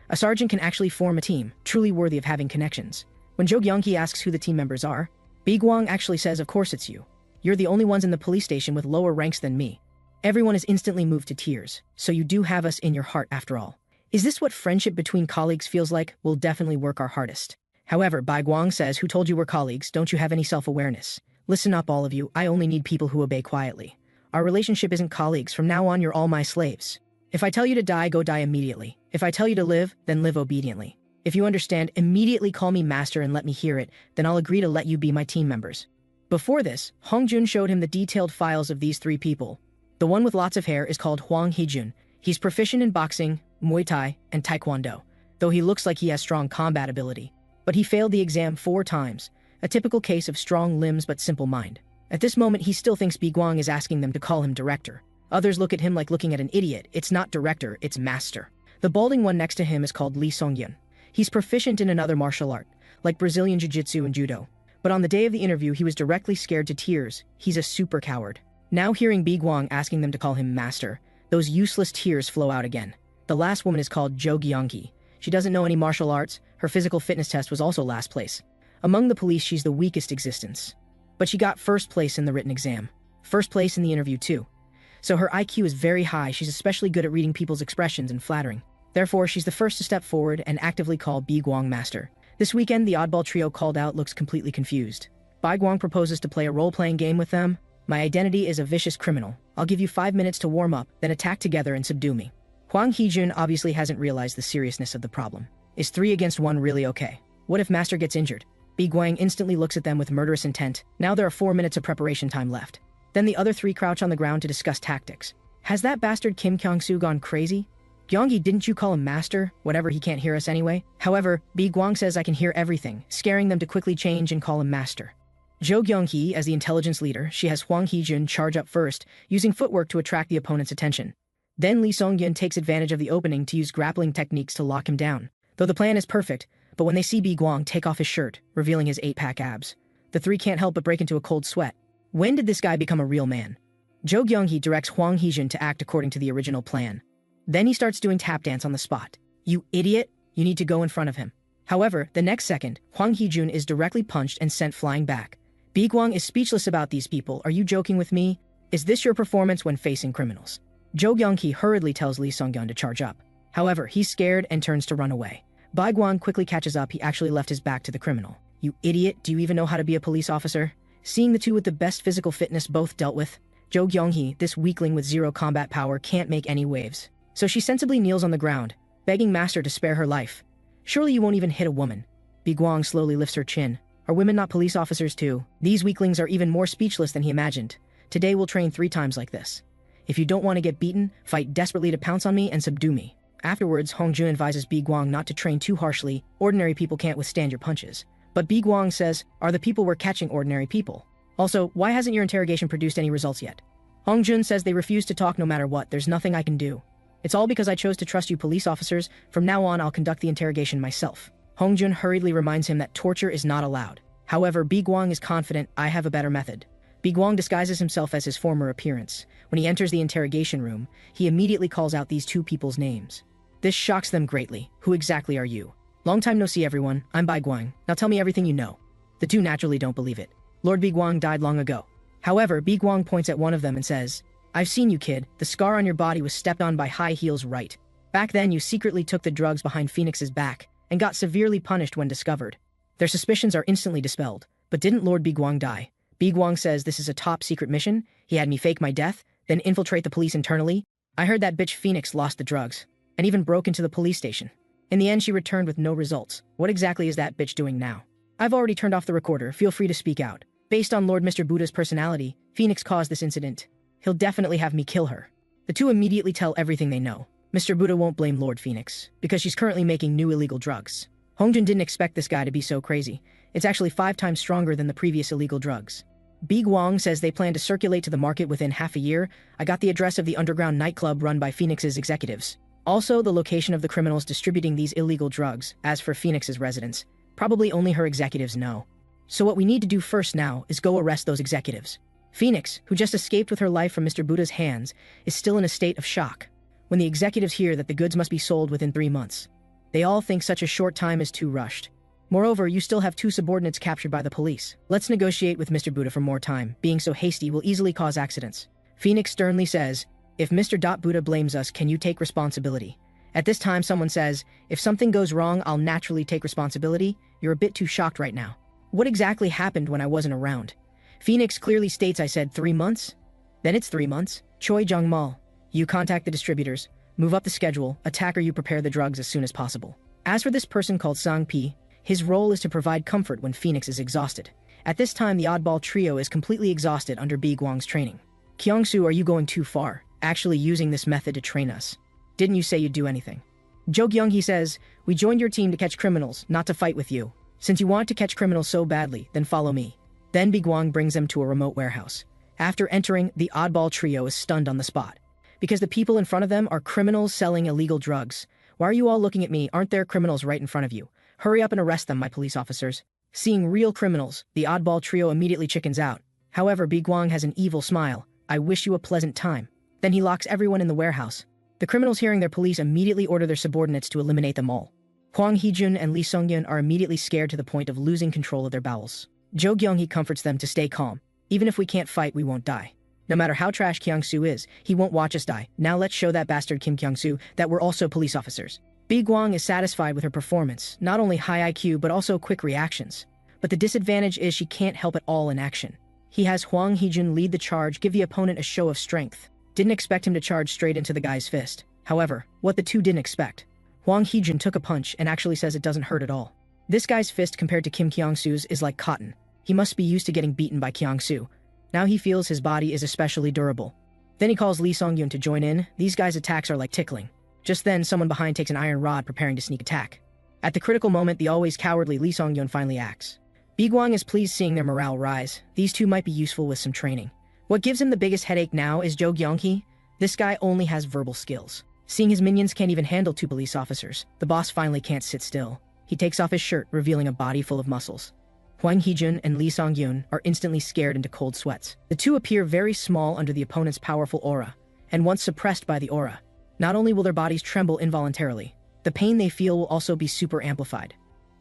A sergeant can actually form a team, truly worthy of having connections. When Yuguang asks who the team members are, Bi Guang actually says, of course it's you. You're the only ones in the police station with lower ranks than me. Everyone is instantly moved to tears, so you do have us in your heart after all. Is this what friendship between colleagues feels like? We'll definitely work our hardest. However, Bai Guang says, who told you we're colleagues? Don't you have any self-awareness? Listen up, all of you. I only need people who obey quietly. Our relationship isn't colleagues. From now on, you're all my slaves. If I tell you to die, go die immediately. If I tell you to live, then live obediently. If you understand, immediately call me master and let me hear it, then I'll agree to let you be my team members. Before this, Hongjun showed him the detailed files of these 3 people. The one with lots of hair is called Huang Hejun. He's proficient in boxing, Muay Thai, and Taekwondo, though he looks like he has strong combat ability. But he failed the exam 4 times, a typical case of strong limbs but simple mind. At this moment, he still thinks Bi Guang is asking them to call him director. Others look at him like looking at an idiot. It's not director, it's master. The balding one next to him is called Lee Songyun. He's proficient in another martial art, like Brazilian Jiu-Jitsu and Judo. But on the day of the interview, he was directly scared to tears. He's a super coward. Now hearing Bi Guang asking them to call him master, those useless tears flow out again. The last woman is called Jo Gyongki. She doesn't know any martial arts. Her physical fitness test was also last place. Among the police, she's the weakest existence. But she got first place in the written exam. First place in the interview too. So her IQ is very high. She's especially good at reading people's expressions and flattering. Therefore, she's the first to step forward and actively call Bi Guang master. This weekend, the oddball trio called out looks completely confused. Bai Guang proposes to play a role-playing game with them. My identity is a vicious criminal. I'll give you 5 minutes to warm up, then attack together and subdue me. Huang Hejun obviously hasn't realized the seriousness of the problem. Is 3 against 1 really okay? What if master gets injured? Bi Guang instantly looks at them with murderous intent. Now there are 4 minutes of preparation time left. Then the other 3 crouch on the ground to discuss tactics. Has that bastard Kim Kyung-soo gone crazy? Gyeonggi, didn't you call him master? Whatever, he can't hear us anyway. However, Bi Guang says I can hear everything, scaring them to quickly change and call him master. Jo Gyongki, as the intelligence leader, she has Huang Hejun charge up first, using footwork to attract the opponent's attention. Then Lee Songyun takes advantage of the opening to use grappling techniques to lock him down. Though the plan is perfect, but when they see Bi Guang take off his shirt, revealing his 8-pack abs, the 3 can't help but break into a cold sweat. When did this guy become a real man? Jo Gyongki directs Huang Hejun to act according to the original plan. Then he starts doing tap dance on the spot. You idiot! You need to go in front of him. However, the next second, Huang Hejun is directly punched and sent flying back. Bi Guang is speechless about these people. Are you joking with me? Is this your performance when facing criminals? Jo Gyongki hurriedly tells Lee Songyun to charge up. However, he's scared and turns to run away. Bai Guang quickly catches up. He actually left his back to the criminal. You idiot, do you even know how to be a police officer? Seeing the 2 with the best physical fitness both dealt with, Jo Gyonghi, this weakling with 0 combat power, can't make any waves. So she sensibly kneels on the ground, begging master to spare her life. Surely you won't even hit a woman. Bi Guang slowly lifts her chin. Are women not police officers too? These weaklings are even more speechless than he imagined. Today we'll train 3 times like this. If you don't want to get beaten, fight desperately to pounce on me and subdue me. Afterwards, Hongjun advises Bi Guang not to train too harshly. Ordinary people can't withstand your punches. But Bi Guang says, are the people we're catching ordinary people? Also, why hasn't your interrogation produced any results yet? Hongjun says they refuse to talk no matter what. There's nothing I can do. It's all because I chose to trust you police officers. From now on, I'll conduct the interrogation myself. Hongjun hurriedly reminds him that torture is not allowed. However, Biguang is confident I have a better method. Biguang disguises himself as his former appearance. When he enters the interrogation room, he immediately calls out these two people's names. This shocks them greatly. Who exactly are you? Long time no see, everyone. I'm Biguang. Now tell me everything you know. The two naturally don't believe it. Lord Biguang died long ago. However, Biguang points at one of them and says, I've seen you, kid. The scar on your body was stepped on by high heels, right? Back then, you secretly took the drugs behind Phoenix's back and got severely punished when discovered. Their suspicions are instantly dispelled. But didn't Lord Biguang die? Biguang says this is a top secret mission. He had me fake my death, then infiltrate the police internally. I heard that bitch Phoenix lost the drugs and even broke into the police station. In the end, she returned with no results. What exactly is that bitch doing now? I've already turned off the recorder. Feel free to speak out. Based on Lord Mr. Buddha's personality, Phoenix caused this incident. He'll definitely have me kill her. The two immediately tell everything they know. Mr. Buddha won't blame Lord Phoenix, because she's currently making new illegal drugs. Hongjun didn't expect this guy to be so crazy. It's actually 5 times stronger than the previous illegal drugs. Biguang says they plan to circulate to the market within half a year. I got the address of the underground nightclub run by Phoenix's executives. Also, the location of the criminals distributing these illegal drugs. As for Phoenix's residence, probably only her executives know. So what we need to do first now is go arrest those executives. Phoenix, who just escaped with her life from Mr. Buddha's hands, is still in a state of shock. When the executives hear that the goods must be sold within 3 months, they all think such a short time is too rushed. Moreover, you still have 2 subordinates captured by the police. Let's negotiate with Mr. Buddha for more time. Being so hasty will easily cause accidents. Phoenix sternly says, if Mr. Buddha blames us, can you take responsibility? At this time, someone says, if something goes wrong, I'll naturally take responsibility. You're a bit too shocked right now. What exactly happened when I wasn't around? Phoenix clearly states I said 3 months. Then it's 3 months. Choi Jung-mal, you contact the distributors, move up the schedule, attack or you prepare the drugs as soon as possible. As for this person called Sang Pi, his role is to provide comfort when Phoenix is exhausted. At this time, the oddball trio is completely exhausted under Biguang's training. Kyungsu, are you going too far, actually using this method to train us? Didn't you say you'd do anything? Jo Kyung-hee says, we joined your team to catch criminals, not to fight with you. Since you want to catch criminals so badly, then follow me. Then Biguang brings them to a remote warehouse. After entering, the oddball trio is stunned on the spot. Because the people in front of them are criminals selling illegal drugs. Why are you all looking at me? Aren't there criminals right in front of you? Hurry up and arrest them, my police officers. Seeing real criminals, the oddball trio immediately chickens out. However, Biguang has an evil smile. I wish you a pleasant time. Then he locks everyone in the warehouse. The criminals, hearing their police, immediately order their subordinates to eliminate them all. Hwang Heejun and Lee Sungyeon are immediately scared to the point of losing control of their bowels. Jo Kyung-hee comforts them to stay calm. Even if we can't fight, we won't die. No matter how trash Kyung-soo is, he won't watch us die. Now let's show that bastard Kim Kyung-soo that we're also police officers. Biguang is satisfied with her performance, not only high IQ but also quick reactions. But the disadvantage is she can't help it all in action. He has Hwang Heejun lead the charge, give the opponent a show of strength. Didn't expect him to charge straight into the guy's fist. However, what the two didn't expect, Hwang Heejun took a punch and actually says it doesn't hurt at all. This guy's fist compared to Kim Kyung-soo's is like cotton. He must be used to getting beaten by Kyung-soo. Now he feels his body is especially durable. Then he calls Lee Sung-yeon to join in. These guys' attacks are like tickling. Just then, someone behind takes an iron rod preparing to sneak attack. At the critical moment, the always cowardly Lee Sung-yeon finally acts. Biguang is pleased seeing their morale rise. These two might be useful with some training. What gives him the biggest headache now is Jo Kyung-hee. This guy only has verbal skills. Seeing his minions can't even handle 2 police officers, the boss finally can't sit still. He takes off his shirt, revealing a body full of muscles. Hwang Heejun and Lee Sung-yeon are instantly scared into cold sweats. The two appear very small under the opponent's powerful aura, and once suppressed by the aura, not only will their bodies tremble involuntarily, the pain they feel will also be super amplified.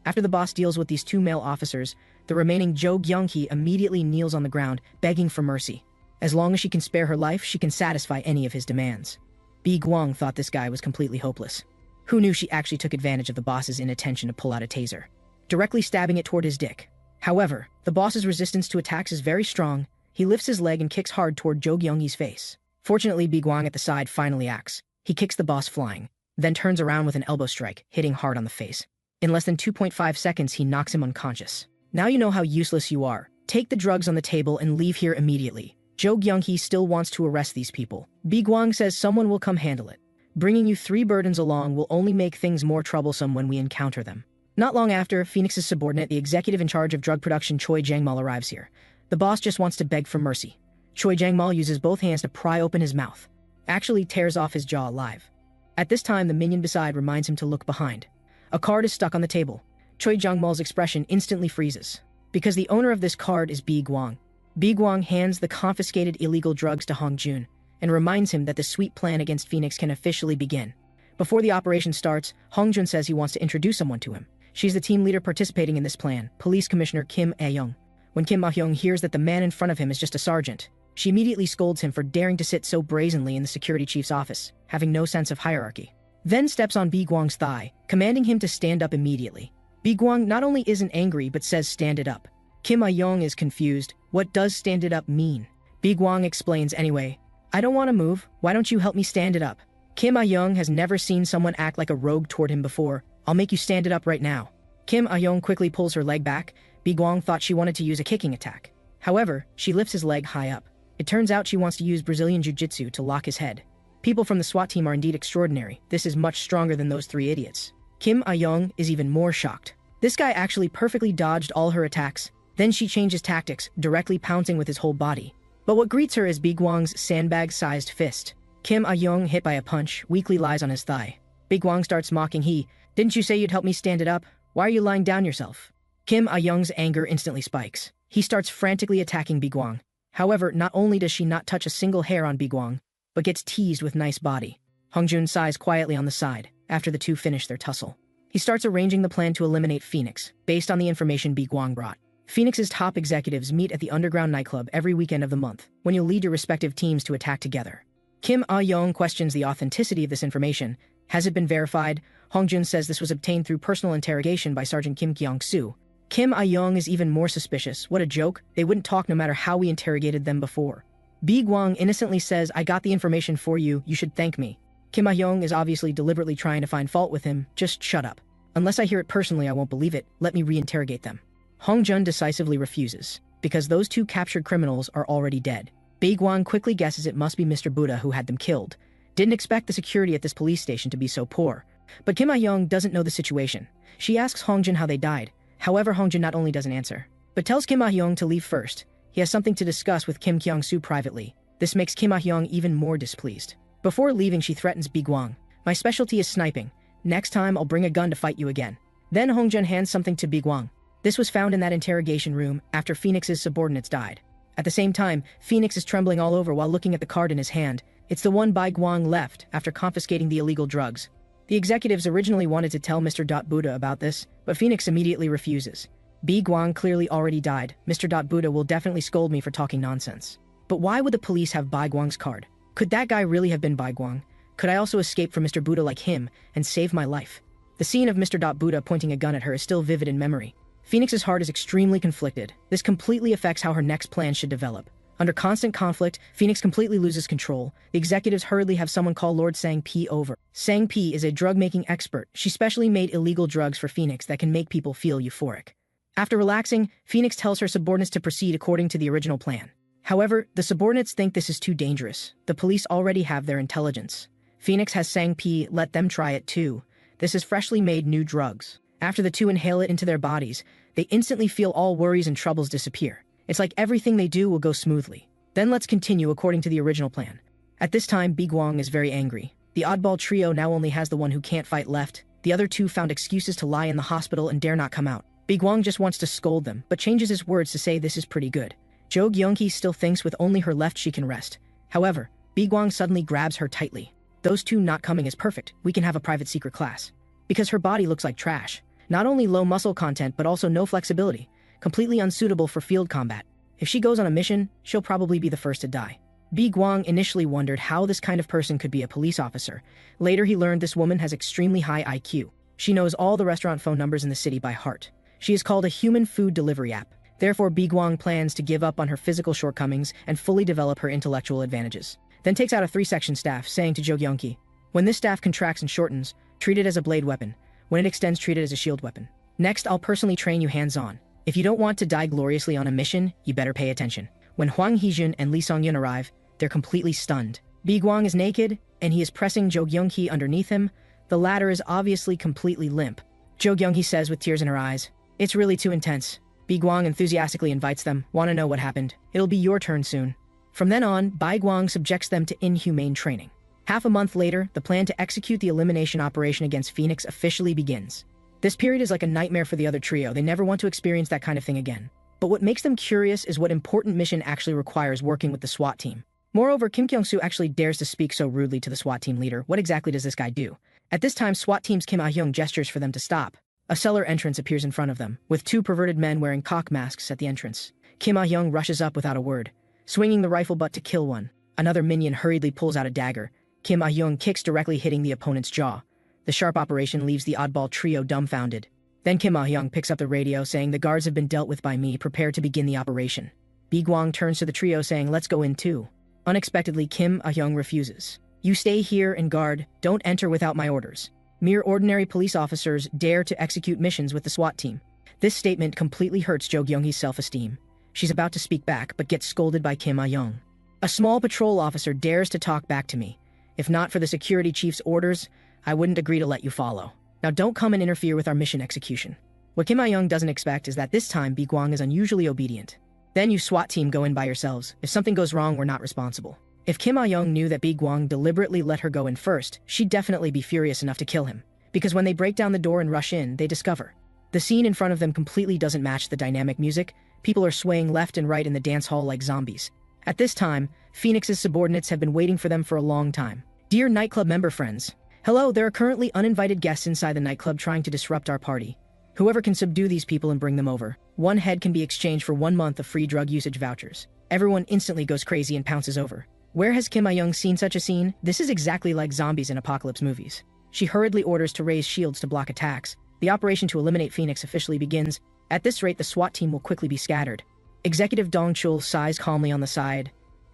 After the boss deals with these 2 male officers, the remaining Jo Kyung-hee immediately kneels on the ground, begging for mercy. As long as she can spare her life, she can satisfy any of his demands. Biguang thought this guy was completely hopeless. Who knew she actually took advantage of the boss's inattention to pull out a taser, directly stabbing it toward his dick. However, the boss's resistance to attacks is very strong. He lifts his leg and kicks hard toward Jo Kyung-hee's face. Fortunately, Biguang at the side finally acts. He kicks the boss flying, then turns around with an elbow strike, hitting hard on the face. In less than 2.5 seconds, he knocks him unconscious. Now you know how useless you are. Take the drugs on the table and leave here immediately. Jo Kyung-hee still wants to arrest these people. Biguang says someone will come handle it. Bringing you 3 burdens along will only make things more troublesome when we encounter them. Not long after, Phoenix's subordinate, the executive in charge of drug production Choi Jang-mal, arrives here. The boss just wants to beg for mercy. Choi Jang-mal uses both hands to pry open his mouth, actually tears off his jaw alive. At this time, the minion beside reminds him to look behind. A card is stuck on the table. Choi Jungmal's expression instantly freezes, because the owner of this card is Bi Guang. Bi Guang hands the confiscated illegal drugs to Hong Jun and reminds him that the sweet plan against Phoenix can officially begin. Before the operation starts, Hong Jun says he wants to introduce someone to him. She's the team leader participating in this plan, Police Commissioner Kim A-young. When Kim Ah-young hears that the man in front of him is just a sergeant, she immediately scolds him for daring to sit so brazenly in the security chief's office, having no sense of hierarchy. Then steps on Bi Guang's thigh, commanding him to stand up immediately. Bi Guang not only isn't angry but says stand it up. Kim Ah-young is confused. What does stand it up mean? Bi Guang explains anyway. I don't want to move. Why don't you help me stand it up? Kim Ah-young has never seen someone act like a rogue toward him before. I'll make you stand it up right now. Kim Ah-young quickly pulls her leg back. Bi Guang thought she wanted to use a kicking attack. However, she lifts his leg high up. It turns out she wants to use Brazilian Jiu-Jitsu to lock his head. People from the SWAT team are indeed extraordinary. This is much stronger than those three idiots. Kim Ah-young is even more shocked. This guy actually perfectly dodged all her attacks. Then she changes tactics, directly pouncing with his whole body. But what greets her is Bi Guang's sandbag-sized fist. Kim Ah-young, hit by a punch, weakly lies on his thigh. Bi Guang starts mocking. Didn't you say you'd help me stand it up? Why are you lying down yourself? Kim Ah-young's anger instantly spikes. He starts frantically attacking Bi Guang. However, not only does she not touch a single hair on Bi Guang, but gets teased with nice body. Hong Jun sighs quietly on the side, after the two finish their tussle. He starts arranging the plan to eliminate Phoenix, based on the information Bi Guang brought. Phoenix's top executives meet at the underground nightclub every weekend of the month, when you'll lead your respective teams to attack together. Kim Ah-young questions the authenticity of this information. Has it been verified? Hong Jun says this was obtained through personal interrogation by Sergeant Kim Kyung-soo. Kim Ah-young is even more suspicious. What a joke. They wouldn't talk no matter how we interrogated them before. Bi Guang innocently says, I got the information for you, you should thank me. Kim Ah-young is obviously deliberately trying to find fault with him. Just shut up. Unless I hear it personally, I won't believe it. Let me reinterrogate them. Hong Jun decisively refuses, because those two captured criminals are already dead. Bi Guang quickly guesses it must be Mr. Buddha who had them killed. Didn't expect the security at this police station to be so poor. But Kim Ah-young doesn't know the situation. She asks Hong Jun how they died. However, Hong Jun not only doesn't answer, but tells Kim Ah-young to leave first. He has something to discuss with Kim Kyung-soo privately. This makes Kim Ah-young even more displeased. Before leaving, she threatens Bi Guang. My specialty is sniping. Next time, I'll bring a gun to fight you again. Then Hong Jun hands something to Bi Guang. This was found in that interrogation room after Phoenix's subordinates died. At the same time, Phoenix is trembling all over while looking at the card in his hand. It's the one Bi Guang left after confiscating the illegal drugs. The executives originally wanted to tell Mr. Buddha about this, but Phoenix immediately refuses. Bi Guang clearly already died. Mr. Buddha will definitely scold me for talking nonsense. But why would the police have Bi Guang's card? Could that guy really have been Bi Guang? Could I also escape from Mr. Buddha like him and save my life? The scene of Mr. Buddha pointing a gun at her is still vivid in memory. Phoenix's heart is extremely conflicted. This completely affects how her next plan should develop. Under constant conflict, Phoenix completely loses control. The executives hurriedly have someone call Lord Sang-Pi over. Sang-Pi is a drug-making expert. She specially made illegal drugs for Phoenix that can make people feel euphoric. After relaxing, Phoenix tells her subordinates to proceed according to the original plan. However, the subordinates think this is too dangerous. The police already have their intelligence. Phoenix has Sang-Pi let them try it too. This is freshly made new drugs. After the two inhale it into their bodies, they instantly feel all worries and troubles disappear. It's like everything they do will go smoothly. Then let's continue according to the original plan. At this time, Bi Guang is very angry. The oddball trio now only has the one who can't fight left. The other two found excuses to lie in the hospital and dare not come out. Bi Guang just wants to scold them, but changes his words to say this is pretty good. Jo Gyung-hee still thinks with only her left she can rest. However, Bi Guang suddenly grabs her tightly. Those two not coming is perfect. We can have a private secret class. Because her body looks like trash. Not only low muscle content but also no flexibility. Completely unsuitable for field combat. If she goes on a mission, she'll probably be the first to die. Bi Guang initially wondered how this kind of person could be a police officer. Later he learned this woman has extremely high IQ. She knows all the restaurant phone numbers in the city by heart. She is called a human food delivery app. Therefore, Bi Guang plans to give up on her physical shortcomings and fully develop her intellectual advantages. Then takes out a 3-section staff, saying to Jo Gyung-hee, when this staff contracts and shortens, treat it as a blade weapon. When it extends, treat it as a shield weapon. Next, I'll personally train you hands-on. If you don't want to die gloriously on a mission, you better pay attention. When Hwang Heejun and Lee Song-yun arrive, they're completely stunned. Bi Guang is naked, and he is pressing Jo Gyung-hee underneath him. The latter is obviously completely limp. Jo Gyung-hee says with tears in her eyes, it's really too intense. Bi Guang enthusiastically invites them, want to know what happened. It'll be your turn soon. From then on, Bi Guang subjects them to inhumane training. Half a month later, the plan to execute the elimination operation against Phoenix officially begins. This period is like a nightmare for the other trio. They never want to experience that kind of thing again. But what makes them curious is what important mission actually requires working with the SWAT team. Moreover, Kim Kyung-soo actually dares to speak so rudely to the SWAT team leader. What exactly does this guy do? At this time, SWAT team's Kim Ah-hyung gestures for them to stop. A cellar entrance appears in front of them, with two perverted men wearing cock masks at the entrance. Kim Ah-hyung rushes up without a word, swinging the rifle butt to kill one. Another minion hurriedly pulls out a dagger. Kim Ah-hyung kicks directly hitting the opponent's jaw. The sharp operation leaves the oddball trio dumbfounded. Then Kim Ah-hyung picks up the radio saying the guards have been dealt with by me, prepare to begin the operation. Yuguang turns to the trio saying let's go in too. Unexpectedly, Kim Ah-hyung refuses. You stay here and guard, don't enter without my orders. Mere ordinary police officers dare to execute missions with the SWAT team. This statement completely hurts Jo Kyung-hee's self-esteem. She's about to speak back but gets scolded by Kim Ah-hyung. A small patrol officer dares to talk back to me. If not for the security chief's orders, I wouldn't agree to let you follow. Now don't come and interfere with our mission execution. What Kim Ah-hyung doesn't expect is that this time Yuguang is unusually obedient. Then you SWAT team go in by yourselves. If something goes wrong, we're not responsible. If Kim Ah-hyung knew that Yuguang deliberately let her go in first, she'd definitely be furious enough to kill him. Because when they break down the door and rush in, they discover the scene in front of them completely doesn't match the dynamic music. People are swaying left and right in the dance hall like zombies. At this time, Phoenix's subordinates have been waiting for them for a long time. Dear nightclub member friends, hello, there are currently uninvited guests inside the nightclub trying to disrupt our party. Whoever can subdue these people and bring them over. One head can be exchanged for 1 month of free drug usage vouchers. Everyone instantly goes crazy and pounces over. Where has Kim Ah-hyung seen such a scene? This is exactly like zombies in apocalypse movies. She hurriedly orders to raise shields to block attacks. The operation to eliminate Phoenix officially begins. At this rate, the SWAT team will quickly be scattered. Executive Dong Chul sighs calmly on the side.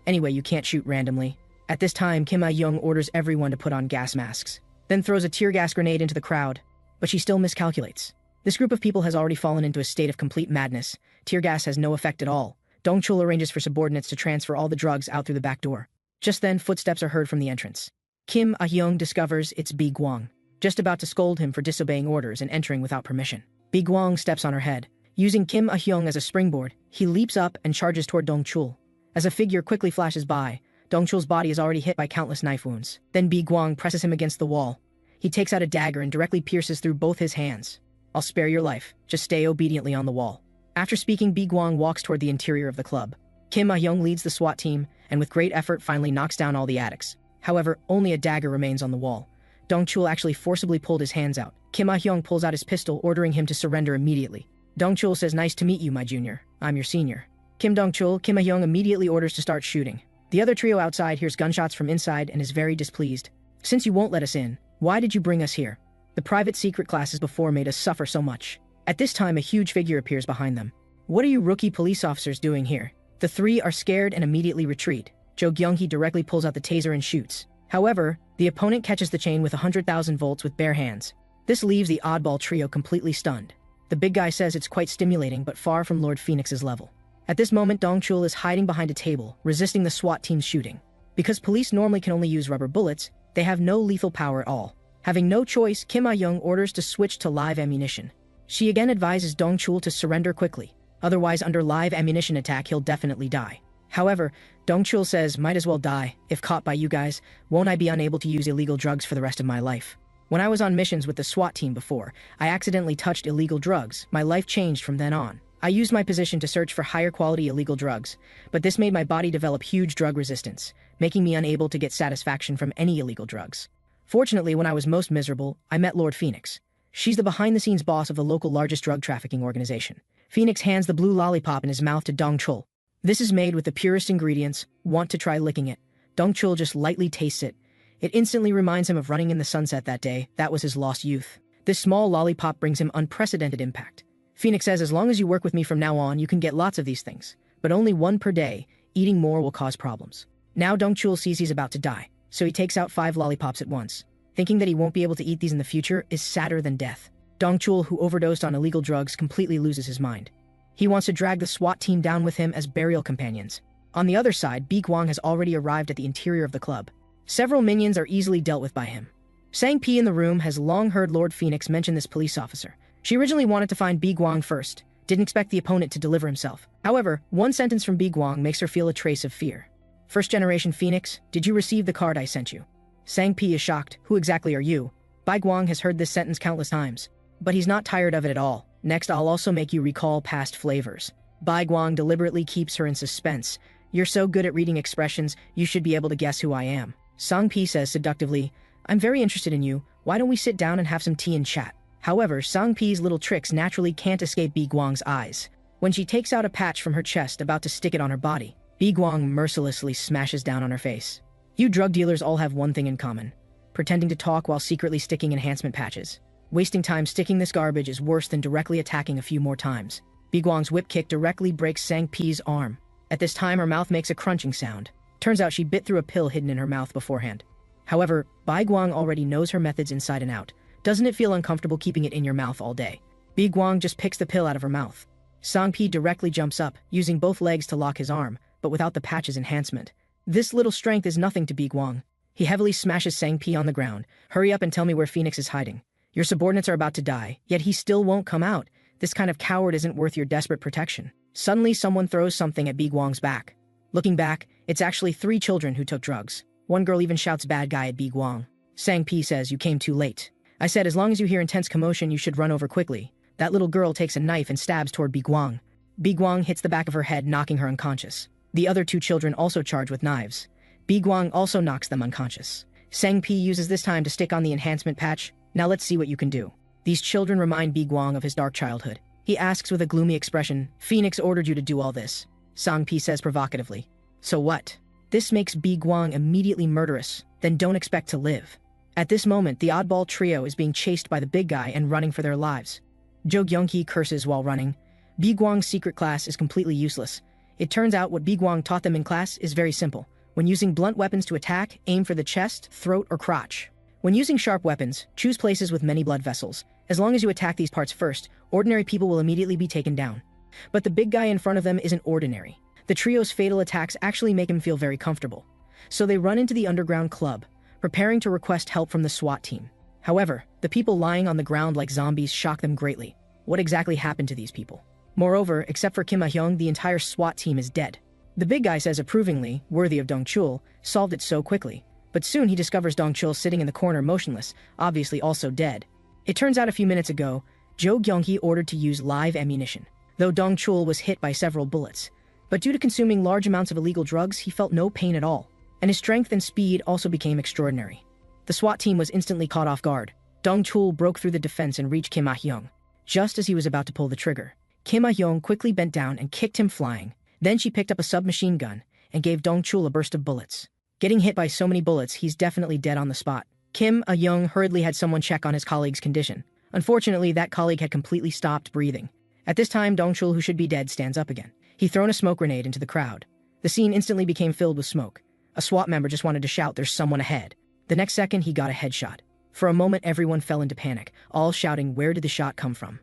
Anyway, you can't shoot randomly. At this time, Kim Ah-hyung orders everyone to put on gas masks, then throws a tear gas grenade into the crowd. But she still miscalculates. This group of people has already fallen into a state of complete madness. Tear gas has no effect at all. Dong Chul arranges for subordinates to transfer all the drugs out through the back door. Just then, footsteps are heard from the entrance. Kim Ah-hyung discovers it's Yuguang, just about to scold him for disobeying orders and entering without permission. Yuguang steps on her head. Using Kim Ah-hyung as a springboard, he leaps up and charges toward Dong Chul. As a figure quickly flashes by, Dong Chul's body is already hit by countless knife wounds. Then Yuguang presses him against the wall. He takes out a dagger and directly pierces through both his hands. I'll spare your life. Just stay obediently on the wall. After speaking, Yuguang walks toward the interior of the club. Kim Ah-hyung leads the SWAT team, and with great effort finally knocks down all the addicts. However, only a dagger remains on the wall. Dong Chul actually forcibly pulled his hands out. Kim Ah-hyung pulls out his pistol, ordering him to surrender immediately. Dong Chul says, nice to meet you, my junior. I'm your senior. Kim Ah-hyung immediately orders to start shooting. The other trio outside hears gunshots from inside and is very displeased. Since you won't let us in, why did you bring us here? The private secret classes before made us suffer so much. At this time, a huge figure appears behind them. What are you rookie police officers doing here? The three are scared and immediately retreat. Jo Kyung-hee directly pulls out the taser and shoots. However, the opponent catches the chain with 100,000 volts with bare hands. This leaves the oddball trio completely stunned. The big guy says it's quite stimulating but far from Lord Phoenix's level. At this moment, Dong Chul is hiding behind a table, resisting the SWAT team's shooting. Because police normally can only use rubber bullets, they have no lethal power at all. Having no choice, Kim Ah-hyung orders to switch to live ammunition. She again advises Dong Chul to surrender quickly. Otherwise, under live ammunition attack, he'll definitely die. However, Dong Chul says, might as well die. If caught by you guys, won't I be unable to use illegal drugs for the rest of my life? When I was on missions with the SWAT team before, I accidentally touched illegal drugs. My life changed from then on. I used my position to search for higher quality illegal drugs, but this made my body develop huge drug resistance, making me unable to get satisfaction from any illegal drugs. Fortunately, when I was most miserable, I met Lord Phoenix. She's the behind-the-scenes boss of the local largest drug trafficking organization. Phoenix hands the blue lollipop in his mouth to Dong Chul. This is made with the purest ingredients. Want to try licking it? Dong Chul just lightly tastes it. It instantly reminds him of running in the sunset that day. That was his lost youth. This small lollipop brings him unprecedented impact. Phoenix says, as long as you work with me from now on, you can get lots of these things. But only one per day. Eating more will cause problems. Now Dong Chul sees he's about to die, so he takes out 5 lollipops at once. Thinking that he won't be able to eat these in the future is sadder than death. Dong Chul, who overdosed on illegal drugs, completely loses his mind. He wants to drag the SWAT team down with him as burial companions. On the other side, Yuguang has already arrived at the interior of the club. Several minions are easily dealt with by him. Sang-Pi in the room has long heard Lord Phoenix mention this police officer. She originally wanted to find Yuguang first, didn't expect the opponent to deliver himself. However, one sentence from Yuguang makes her feel a trace of fear. First generation Phoenix, did you receive the card I sent you? Sang-pi is shocked. Who exactly are you? Bai Guang has heard this sentence countless times, but he's not tired of it at all. Next, I'll also make you recall past flavors. Bai Guang deliberately keeps her in suspense. You're so good at reading expressions, you should be able to guess who I am. Sang-pi says seductively, I'm very interested in you. Why don't we sit down and have some tea and chat? However, Sang-pi's little tricks naturally can't escape Bai Guang's eyes. When she takes out a patch from her chest about to stick it on her body, Bai Guang mercilessly smashes down on her face. You drug dealers all have one thing in common: pretending to talk while secretly sticking enhancement patches. Wasting time sticking this garbage is worse than directly attacking a few more times. Bai Guang's whip kick directly breaks Sang-pi's arm. At this time, her mouth makes a crunching sound. Turns out she bit through a pill hidden in her mouth beforehand. However, Bai Guang already knows her methods inside and out. Doesn't it feel uncomfortable keeping it in your mouth all day? Bai Guang just picks the pill out of her mouth. Sang-pi directly jumps up, using both legs to lock his arm, but without the patch's enhancement. This little strength is nothing to Bai Guang. He heavily smashes Sang-pi on the ground. Hurry up and tell me where Phoenix is hiding. Your subordinates are about to die, yet he still won't come out. This kind of coward isn't worth your desperate protection. Suddenly, someone throws something at Bai Guang's back. Looking back, it's actually 3 children who took drugs. One girl even shouts bad guy at Bai Guang. Sang-pi says, you came too late. I said as long as you hear intense commotion, you should run over quickly. That little girl takes a knife and stabs toward Bai Guang. Bai Guang hits the back of her head, knocking her unconscious. The other 2 children also charge with knives. Bai Guang also knocks them unconscious. Sang-pi uses this time to stick on the enhancement patch. Now let's see what you can do. These children remind Bai Guang of his dark childhood. He asks with a gloomy expression, Phoenix ordered you to do all this. Sang-pi says provocatively, so what? This makes Bai Guang immediately murderous, then don't expect to live. At this moment, the oddball trio is being chased by the big guy and running for their lives. Zhou Gyongqi curses while running. Bai Guang's secret class is completely useless. It turns out what Bai Guang taught them in class is very simple. When using blunt weapons to attack, aim for the chest, throat, or crotch. When using sharp weapons, choose places with many blood vessels. As long as you attack these parts first, ordinary people will immediately be taken down. But the big guy in front of them isn't ordinary. The trio's fatal attacks actually make him feel very comfortable. So they run into the underground club, preparing to request help from the SWAT team. However, the people lying on the ground like zombies shock them greatly. What exactly happened to these people? Moreover, except for Kim Ah-hyung, the entire SWAT team is dead. The big guy says approvingly, worthy of Dong-chul, solved it so quickly. But soon he discovers Dong-chul sitting in the corner motionless, obviously also dead. It turns out a few minutes ago, Zhou Gyongqi ordered to use live ammunition, though Dong-chul was hit by several bullets. But due to consuming large amounts of illegal drugs, he felt no pain at all, and his strength and speed also became extraordinary. The SWAT team was instantly caught off guard. Dong-chul broke through the defense and reached Kim Ah-hyung. Just as he was about to pull the trigger, Kim Ah-hyung quickly bent down and kicked him flying. Then she picked up a submachine gun and gave Dong-chul a burst of bullets. Getting hit by so many bullets, he's definitely dead on the spot. Kim Ah-hyung hurriedly had someone check on his colleague's condition. Unfortunately, that colleague had completely stopped breathing. At this time, Dong-chul, who should be dead, stands up again. He thrown a smoke grenade into the crowd. The scene instantly became filled with smoke. A SWAT member just wanted to shout, there's someone ahead. The next second, he got a headshot. For a moment, everyone fell into panic, all shouting, where did the shot come from?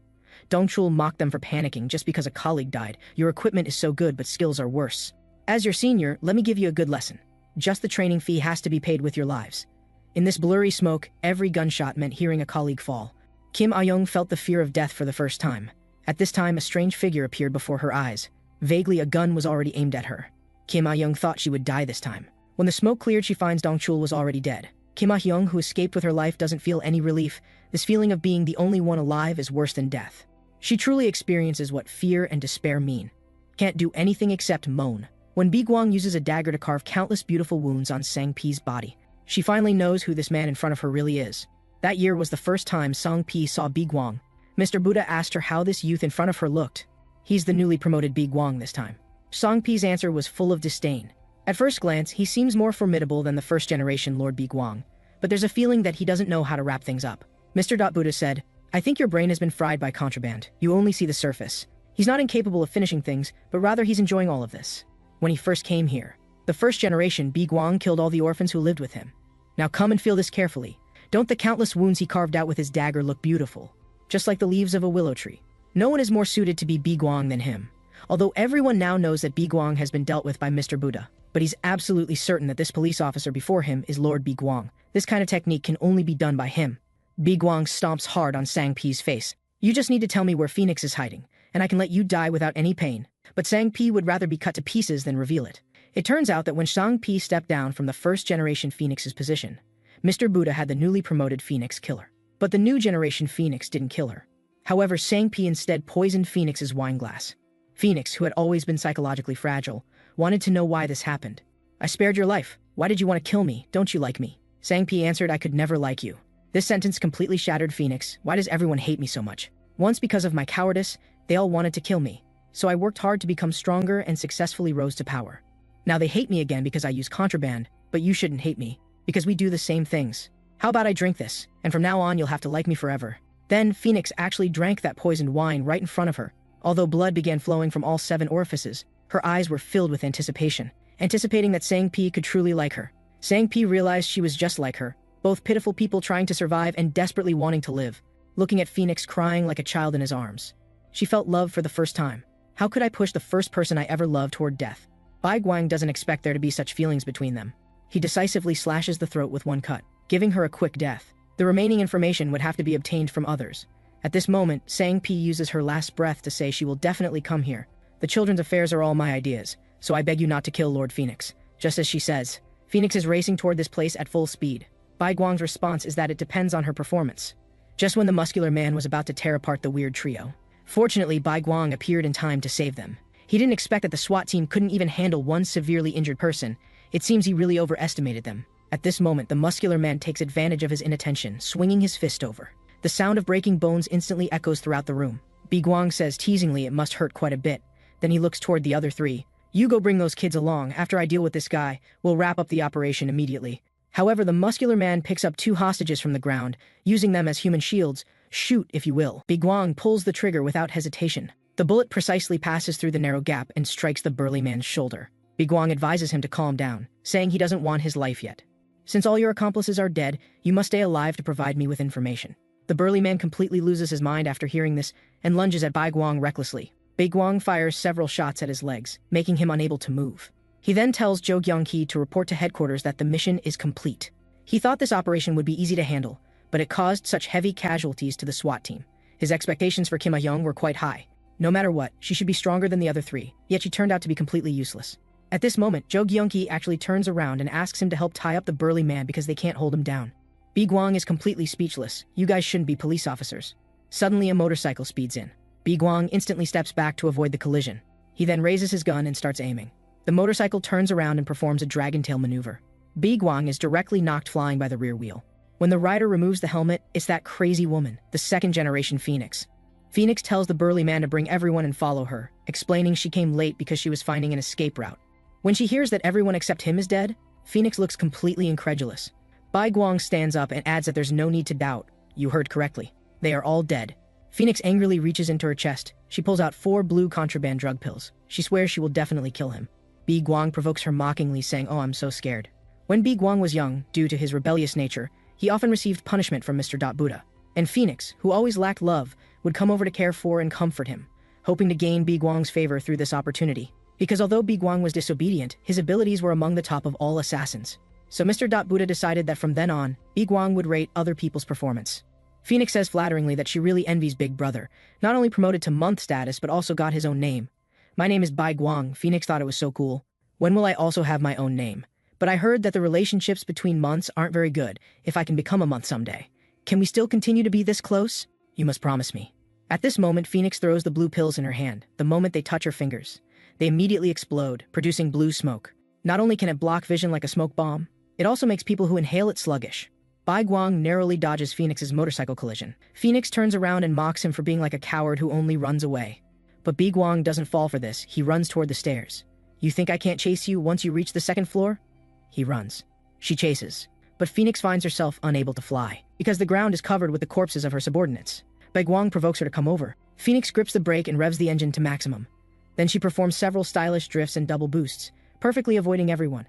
Dong-chul mocked them for panicking just because a colleague died. Your equipment is so good, but skills are worse. As your senior, let me give you a good lesson. Just the training fee has to be paid with your lives. In this blurry smoke, every gunshot meant hearing a colleague fall. Kim Ah-hyung felt the fear of death for the first time. At this time, a strange figure appeared before her eyes. Vaguely, a gun was already aimed at her. Kim Ah-hyung thought she would die this time. When the smoke cleared, she finds Dong-chul was already dead. Kim Ah-hyung, who escaped with her life, doesn't feel any relief. This feeling of being the only one alive is worse than death. She truly experiences what fear and despair mean. Can't do anything except moan. When Bai Guang uses a dagger to carve countless beautiful wounds on Sang-pi's body, she finally knows who this man in front of her really is. That year was the first time Sang-pi saw Bai Guang. Mr. Buddha asked her how this youth in front of her looked. He's the newly promoted Bai Guang this time. Sang-pi's answer was full of disdain. At first glance, he seems more formidable than the first-generation Lord Bai Guang, but there's a feeling that he doesn't know how to wrap things up. Mr. Buddha said, I think your brain has been fried by contraband. You only see the surface. He's not incapable of finishing things, but rather he's enjoying all of this. When he first came here, the first generation Bai Guang killed all the orphans who lived with him. Now come and feel this carefully. Don't the countless wounds he carved out with his dagger look beautiful? Just like the leaves of a willow tree. No one is more suited to be Bai Guang than him. Although everyone now knows that Bai Guang has been dealt with by Mr. Buddha, but he's absolutely certain that this police officer before him is Lord Bai Guang. This kind of technique can only be done by him. Bai Guang stomps hard on Sang-pi's face. You just need to tell me where Phoenix is hiding, and I can let you die without any pain. But Sang-pi would rather be cut to pieces than reveal it. It turns out that when Sang-pi stepped down from the first-generation Phoenix's position, Mr. Buddha had the newly promoted Phoenix kill her. But the new generation Phoenix didn't kill her. However, Sang-Pi instead poisoned Phoenix's wine glass. Phoenix, who had always been psychologically fragile, wanted to know why this happened. I spared your life. Why did you want to kill me? Don't you like me? Sang-Pi answered, I could never like you. This sentence completely shattered Phoenix. Why does everyone hate me so much? Once because of my cowardice, they all wanted to kill me. So I worked hard to become stronger and successfully rose to power. Now they hate me again because I use contraband, but you shouldn't hate me, because we do the same things. How about I drink this, and from now on you'll have to like me forever. Then Phoenix actually drank that poisoned wine right in front of her. Although blood began flowing from all 7 orifices, her eyes were filled with anticipation, anticipating that Sang-Pi could truly like her. Sang-Pi realized she was just like her, both pitiful people trying to survive and desperately wanting to live, looking at Phoenix crying like a child in his arms. She felt love for the first time. How could I push the first person I ever loved toward death? Yuguang doesn't expect there to be such feelings between them. He decisively slashes the throat with one cut, giving her a quick death. The remaining information would have to be obtained from others. At this moment, Sang-Pi uses her last breath to say she will definitely come here. The children's affairs are all my ideas, so I beg you not to kill Lord Phoenix. Just as she says, Phoenix is racing toward this place at full speed. Yuguang's response is that it depends on her performance. Just when the muscular man was about to tear apart the weird trio, fortunately Yuguang appeared in time to save them. He didn't expect that the SWAT team couldn't even handle one severely injured person. It seems he really overestimated them. At this moment, the muscular man takes advantage of his inattention, swinging his fist over. The sound of breaking bones instantly echoes throughout the room. Yuguang says teasingly it must hurt quite a bit. Then he looks toward the other 3. You go bring those kids along. After I deal with this guy, we'll wrap up the operation immediately. However, the muscular man picks up 2 hostages from the ground, using them as human shields. Shoot, if you will. Yuguang pulls the trigger without hesitation. The bullet precisely passes through the narrow gap and strikes the burly man's shoulder. Yuguang advises him to calm down, saying he doesn't want his life yet. Since all your accomplices are dead, you must stay alive to provide me with information. The burly man completely loses his mind after hearing this and lunges at Yuguang recklessly. Yuguang fires several shots at his legs, making him unable to move. He then tells Zhou Gyongqi to report to headquarters that the mission is complete. He thought this operation would be easy to handle, but it caused such heavy casualties to the SWAT team. His expectations for Kim Ah-young were quite high. No matter what, she should be stronger than the other 3, yet she turned out to be completely useless. At this moment, Zhou Gyongqi actually turns around and asks him to help tie up the burly man because they can't hold him down. Yuguang is completely speechless. You guys shouldn't be police officers. Suddenly, a motorcycle speeds in. Yuguang instantly steps back to avoid the collision. He then raises his gun and starts aiming. The motorcycle turns around and performs a dragon tail maneuver. Yuguang is directly knocked flying by the rear wheel. When the rider removes the helmet, it's that crazy woman, the 2nd generation Phoenix. Phoenix tells the burly man to bring everyone and follow her, explaining she came late because she was finding an escape route. When she hears that everyone except him is dead, Phoenix looks completely incredulous. Yuguang stands up and adds that there's no need to doubt. You heard correctly. They are all dead. Phoenix angrily reaches into her chest. She pulls out 4 blue contraband drug pills. She swears she will definitely kill him. Yuguang provokes her mockingly, saying, "Oh, I'm so scared." When Yuguang was young, due to his rebellious nature, he often received punishment from Mr. Buddha. And Phoenix, who always lacked love, would come over to care for and comfort him, hoping to gain Yuguang's favor through this opportunity. Because although Yuguang was disobedient, his abilities were among the top of all assassins. So Mr. Buddha decided that from then on, Yuguang would rate other people's performance. Phoenix says flatteringly that she really envies Big Brother, not only promoted to month status but also got his own name. My name is Yuguang. Phoenix thought it was so cool. When will I also have my own name? But I heard that the relationships between months aren't very good if I can become a month someday. Can we still continue to be this close? You must promise me. At this moment, Phoenix throws the blue pills in her hand. The moment they touch her fingers, they immediately explode, producing blue smoke. Not only can it block vision like a smoke bomb, it also makes people who inhale it sluggish. Yuguang narrowly dodges Phoenix's motorcycle collision. Phoenix turns around and mocks him for being like a coward who only runs away. But Yuguang doesn't fall for this. He runs toward the stairs. You think I can't chase you once you reach the 2nd floor? He runs. She chases. But Phoenix finds herself unable to fly, because the ground is covered with the corpses of her subordinates. Yuguang provokes her to come over. Phoenix grips the brake and revs the engine to maximum. Then she performs several stylish drifts and double boosts, perfectly avoiding everyone.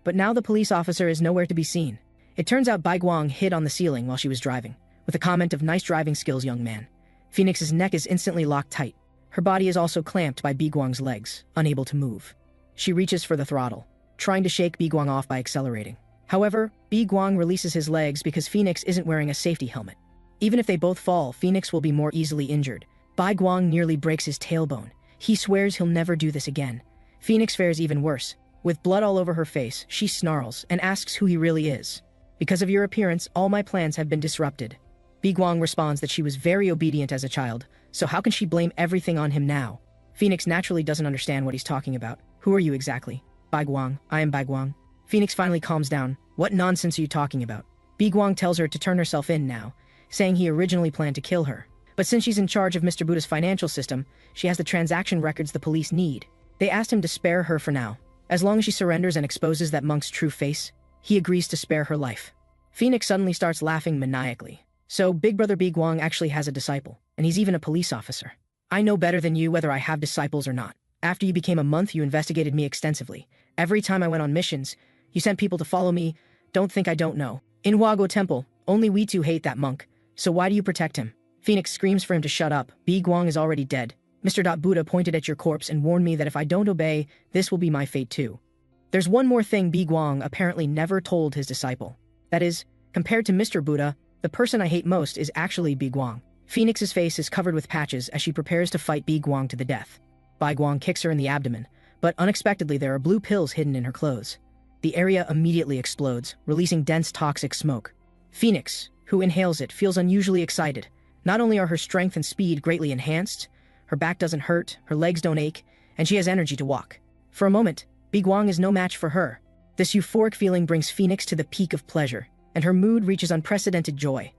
But now the police officer is nowhere to be seen. It turns out Yuguang hid on the ceiling while she was driving, with a comment of "Nice driving skills, young man." Phoenix's neck is instantly locked tight. Her body is also clamped by Yuguang's legs, unable to move. She reaches for the throttle, trying to shake Yuguang off by accelerating. However, Yuguang releases his legs because Phoenix isn't wearing a safety helmet. Even if they both fall, Phoenix will be more easily injured. Yuguang nearly breaks his tailbone. He swears he'll never do this again. Phoenix fares even worse. With blood all over her face, she snarls and asks who he really is. Because of your appearance, all my plans have been disrupted. Biguang responds that she was very obedient as a child, so how can she blame everything on him now? Phoenix naturally doesn't understand what he's talking about. Who are you exactly? Biguang, I am Biguang. Phoenix finally calms down. What nonsense are you talking about? Biguang tells her to turn herself in now, saying he originally planned to kill her. But since she's in charge of Mr. Buddha's financial system, she has the transaction records the police need. They asked him to spare her for now. As long as she surrenders and exposes that monk's true face, he agrees to spare her life. Phoenix suddenly starts laughing maniacally. So Big Brother Biguang actually has a disciple, and he's even a police officer. I know better than you whether I have disciples or not. After you became a monk, you investigated me extensively. Every time I went on missions, you sent people to follow me. Don't think I don't know. In Huago Temple, only we two hate that monk. So why do you protect him? Phoenix screams for him to shut up. Biguang is already dead. Mr. Buddha pointed at your corpse and warned me that if I don't obey, this will be my fate too. There's one more thing Biguang apparently never told his disciple. That is, compared to Mr. Buddha, the person I hate most is actually Biguang. Phoenix's face is covered with patches as she prepares to fight Biguang to the death. Biguang kicks her in the abdomen, but unexpectedly there are blue pills hidden in her clothes. The area immediately explodes, releasing dense toxic smoke. Phoenix, who inhales it, feels unusually excited. Not only are her strength and speed greatly enhanced, her back doesn't hurt, her legs don't ache, and she has energy to walk. For a moment, Biguang is no match for her. This euphoric feeling brings Phoenix to the peak of pleasure, and her mood reaches unprecedented joy.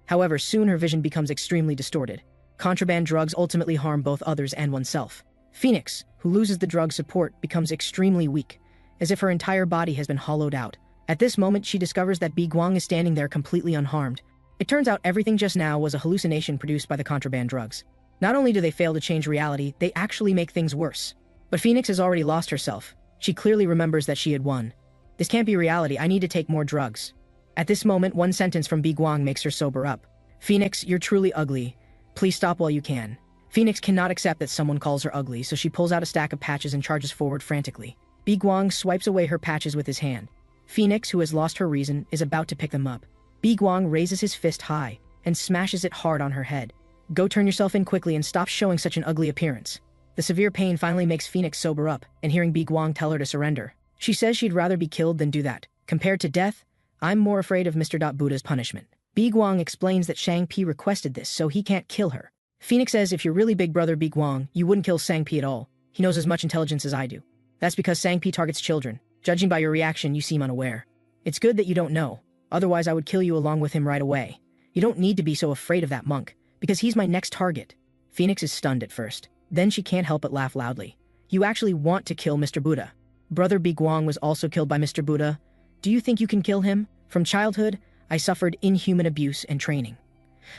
However, soon her vision becomes extremely distorted. Contraband drugs ultimately harm both others and oneself. Phoenix, who loses the drug support, becomes extremely weak, as if her entire body has been hollowed out. At this moment, she discovers that Biguang is standing there completely unharmed. It turns out everything just now was a hallucination produced by the contraband drugs. Not only do they fail to change reality, they actually make things worse. But Phoenix has already lost herself. She clearly remembers that she had won. This can't be reality, I need to take more drugs. At this moment, one sentence from Biguang makes her sober up. Phoenix, you're truly ugly. Please stop while you can. Phoenix cannot accept that someone calls her ugly, so she pulls out a stack of patches and charges forward frantically. Biguang swipes away her patches with his hand. Phoenix, who has lost her reason, is about to pick them up. Biguang raises his fist high and smashes it hard on her head. Go turn yourself in quickly and stop showing such an ugly appearance. The severe pain finally makes Phoenix sober up, and hearing Biguang tell her to surrender, she says she'd rather be killed than do that. Compared to death, I'm more afraid of Mr. Buddha's punishment. Biguang explains that Shang-Pi requested this so he can't kill her. Phoenix says if you're really Big Brother Biguang, you wouldn't kill Shang-Pi at all. He knows as much intelligence as I do. That's because Shang-Pi targets children. Judging by your reaction, you seem unaware. It's good that you don't know. Otherwise, I would kill you along with him right away. You don't need to be so afraid of that monk, because he's my next target. Phoenix is stunned at first. Then she can't help but laugh loudly. You actually want to kill Mr. Buddha. Brother Biguang was also killed by Mr. Buddha. Do you think you can kill him? From childhood, I suffered inhuman abuse and training.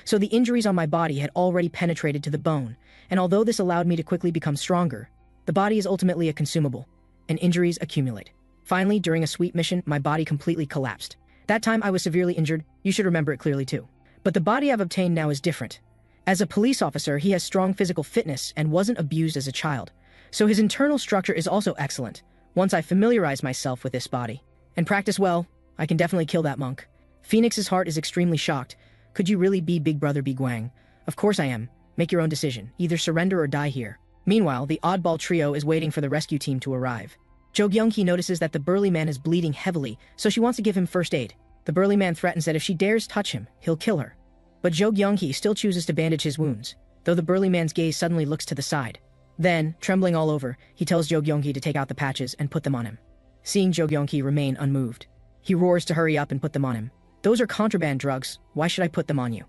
So the injuries on my body had already penetrated to the bone, and although this allowed me to quickly become stronger, the body is ultimately a consumable, and injuries accumulate. Finally, during a sweep mission, my body completely collapsed. That time I was severely injured, you should remember it clearly too. But the body I've obtained now is different. As a police officer, he has strong physical fitness and wasn't abused as a child, so his internal structure is also excellent. Once I familiarize myself with this body, and practice well, I can definitely kill that monk. Phoenix's heart is extremely shocked. Could you really be Big Brother Biguang? Of course I am. Make your own decision. Either surrender or die here. Meanwhile, the oddball trio is waiting for the rescue team to arrive. Yuguang notices that the burly man is bleeding heavily, so she wants to give him first aid. The burly man threatens that if she dares touch him, he'll kill her. But Yuguang still chooses to bandage his wounds, though the burly man's gaze suddenly looks to the side. Then, trembling all over, he tells Yuguang to take out the patches and put them on him. Seeing Yuguang remain unmoved, he roars to hurry up and put them on him. Those are contraband drugs, why should I put them on you?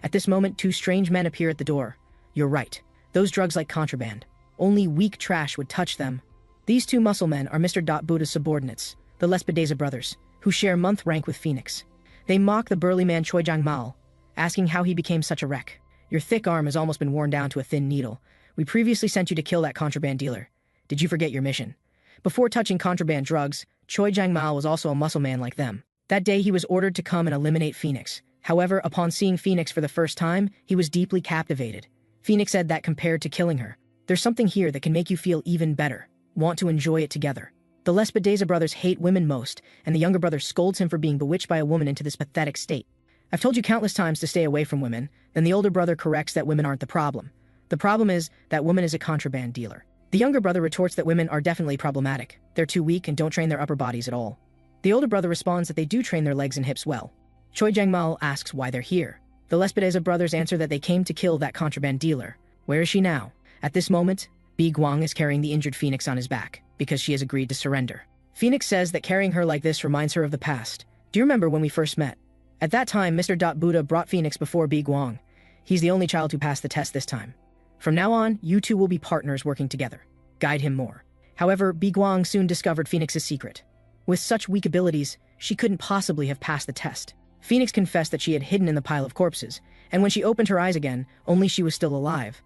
At this moment, two strange men appear at the door. You're right, those drugs like contraband. Only weak trash would touch them. These two muscle men are Mr. Buddha's subordinates, the Lespedeza brothers, who share month rank with Phoenix. They mock the burly man Choi Jang-mal, asking how he became such a wreck. Your thick arm has almost been worn down to a thin needle. We previously sent you to kill that contraband dealer. Did you forget your mission? Before touching contraband drugs, Choi Jang-mal was also a muscle man like them. That day he was ordered to come and eliminate Phoenix. However, upon seeing Phoenix for the first time, he was deeply captivated. Phoenix said that compared to killing her, there's something here that can make you feel even better. Want to enjoy it together. The Lespedeza brothers hate women most, and the younger brother scolds him for being bewitched by a woman into this pathetic state. I've told you countless times to stay away from women, then the older brother corrects that women aren't the problem. The problem is that woman is a contraband dealer. The younger brother retorts that women are definitely problematic. They're too weak and don't train their upper bodies at all. The older brother responds that they do train their legs and hips well. Choi Jang-mal asks why they're here. The Lespedeza brothers answer that they came to kill that contraband dealer. Where is she now? At this moment, Yuguang is carrying the injured Phoenix on his back, because she has agreed to surrender. Phoenix says that carrying her like this reminds her of the past. Do you remember when we first met? At that time, Mr. Buddha brought Phoenix before Yuguang. He's the only child who passed the test this time. From now on, you two will be partners working together. Guide him more. However, Yuguang soon discovered Phoenix's secret. With such weak abilities, she couldn't possibly have passed the test. Phoenix confessed that she had hidden in the pile of corpses, and when she opened her eyes again, only she was still alive.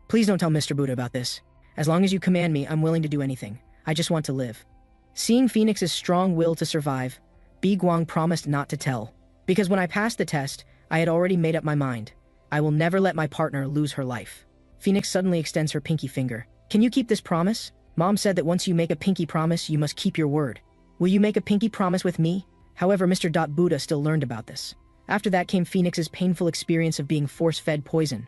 Please don't tell Mr. Buddha about this. As long as you command me, I'm willing to do anything. I just want to live. Seeing Phoenix's strong will to survive, Yuguang promised not to tell. Because when I passed the test, I had already made up my mind. I will never let my partner lose her life. Phoenix suddenly extends her pinky finger. Can you keep this promise? Mom said that once you make a pinky promise, you must keep your word. Will you make a pinky promise with me? However, Mr. Buddha still learned about this. After that came Phoenix's painful experience of being force-fed poison.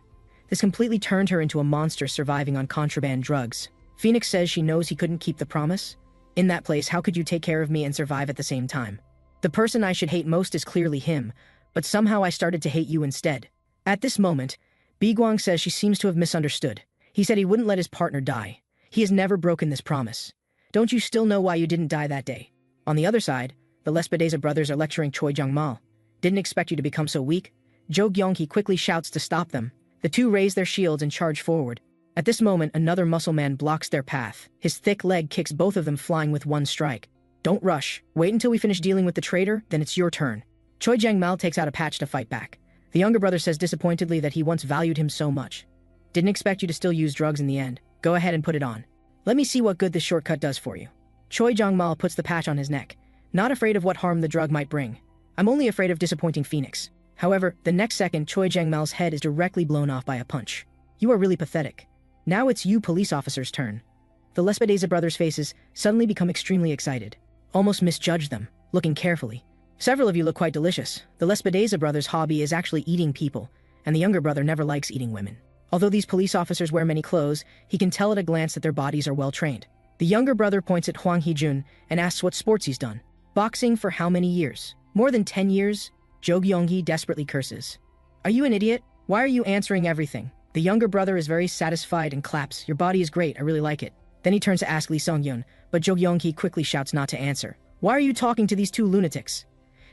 This completely turned her into a monster surviving on contraband drugs. Phoenix says she knows he couldn't keep the promise. In that place, how could you take care of me and survive at the same time? The person I should hate most is clearly him, but somehow I started to hate you instead. At this moment, Yuguang says she seems to have misunderstood. He said he wouldn't let his partner die. He has never broken this promise. Don't you still know why you didn't die that day? On the other side, the Lespedeza brothers are lecturing Choi Jang-mal. Didn't expect you to become so weak. Jo Gyeong-hee quickly shouts to stop them. The two raise their shields and charge forward. At this moment, another muscle man blocks their path. His thick leg kicks both of them flying with one strike. Don't rush. Wait until we finish dealing with the traitor, then it's your turn. Choi Jang-mal takes out a patch to fight back. The younger brother says disappointedly that he once valued him so much. Didn't expect you to still use drugs in the end. Go ahead and put it on. Let me see what good this shortcut does for you. Choi Jang-mal puts the patch on his neck, not afraid of what harm the drug might bring. I'm only afraid of disappointing Phoenix. However, the next second, Choi Jang-mal's head is directly blown off by a punch. You are really pathetic. Now it's you police officer's turn. The Lespedeza brothers' faces suddenly become extremely excited. Almost misjudge them, looking carefully. Several of you look quite delicious. The Lespedeza brothers' hobby is actually eating people, and the younger brother never likes eating women. Although these police officers wear many clothes, he can tell at a glance that their bodies are well trained. The younger brother points at Hwang Hee-jun and asks what sports he's done. Boxing for how many years? More than 10 years? Jo Gyeong-hee desperately curses. Are you an idiot? Why are you answering everything? The younger brother is very satisfied and claps. Your body is great, I really like it. Then he turns to ask Lee Sung-yoon, but Jo Gyeong-hee quickly shouts not to answer. Why are you talking to these two lunatics?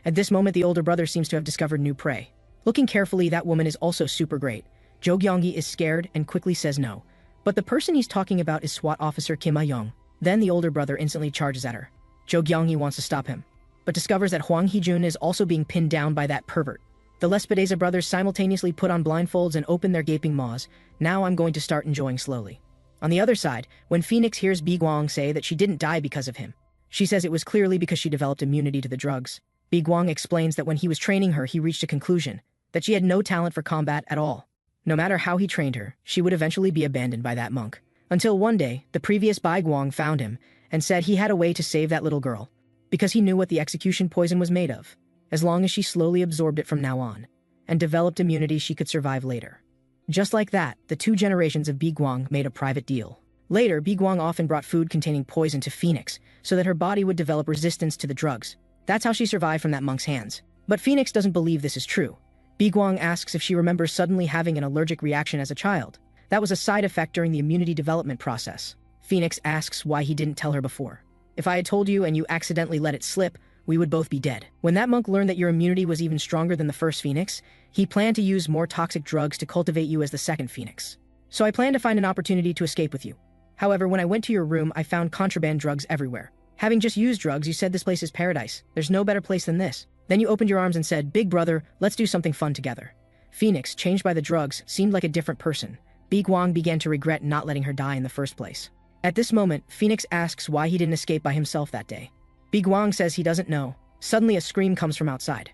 At this moment, the older brother seems to have discovered new prey. Looking carefully, that woman is also super great. Jo Gyeong-hee is scared and quickly says no. But the person he's talking about is SWAT officer Kim Ah-young. Then the older brother instantly charges at her. Jo Gyeong-hee wants to stop him, but discovers that Hwang Hee-jun is also being pinned down by that pervert. The Lespedeza brothers simultaneously put on blindfolds and open their gaping maws. Now I'm going to start enjoying slowly. On the other side, when Phoenix hears Yuguang say that she didn't die because of him, she says it was clearly because she developed immunity to the drugs. Yuguang explains that when he was training her, he reached a conclusion that she had no talent for combat at all. No matter how he trained her, she would eventually be abandoned by that monk. Until one day, the previous Yuguang found him and said he had a way to save that little girl, because he knew what the execution poison was made of. As long as she slowly absorbed it from now on, and developed immunity, she could survive later. Just like that, the two generations of Yuguang made a private deal. Later, Yuguang often brought food containing poison to Phoenix, so that her body would develop resistance to the drugs. That's how she survived from that monk's hands. But Phoenix doesn't believe this is true. Yuguang asks if she remembers suddenly having an allergic reaction as a child. That was a side effect during the immunity development process. Phoenix asks why he didn't tell her before. If I had told you and you accidentally let it slip, we would both be dead. When that monk learned that your immunity was even stronger than the first Phoenix, he planned to use more toxic drugs to cultivate you as the second Phoenix. So I planned to find an opportunity to escape with you. However, when I went to your room, I found contraband drugs everywhere. Having just used drugs, you said this place is paradise. There's no better place than this. Then you opened your arms and said, Big brother, let's do something fun together. Phoenix, changed by the drugs, seemed like a different person. Yuguang began to regret not letting her die in the first place. At this moment, Phoenix asks why he didn't escape by himself that day. Yuguang says he doesn't know. Suddenly a scream comes from outside.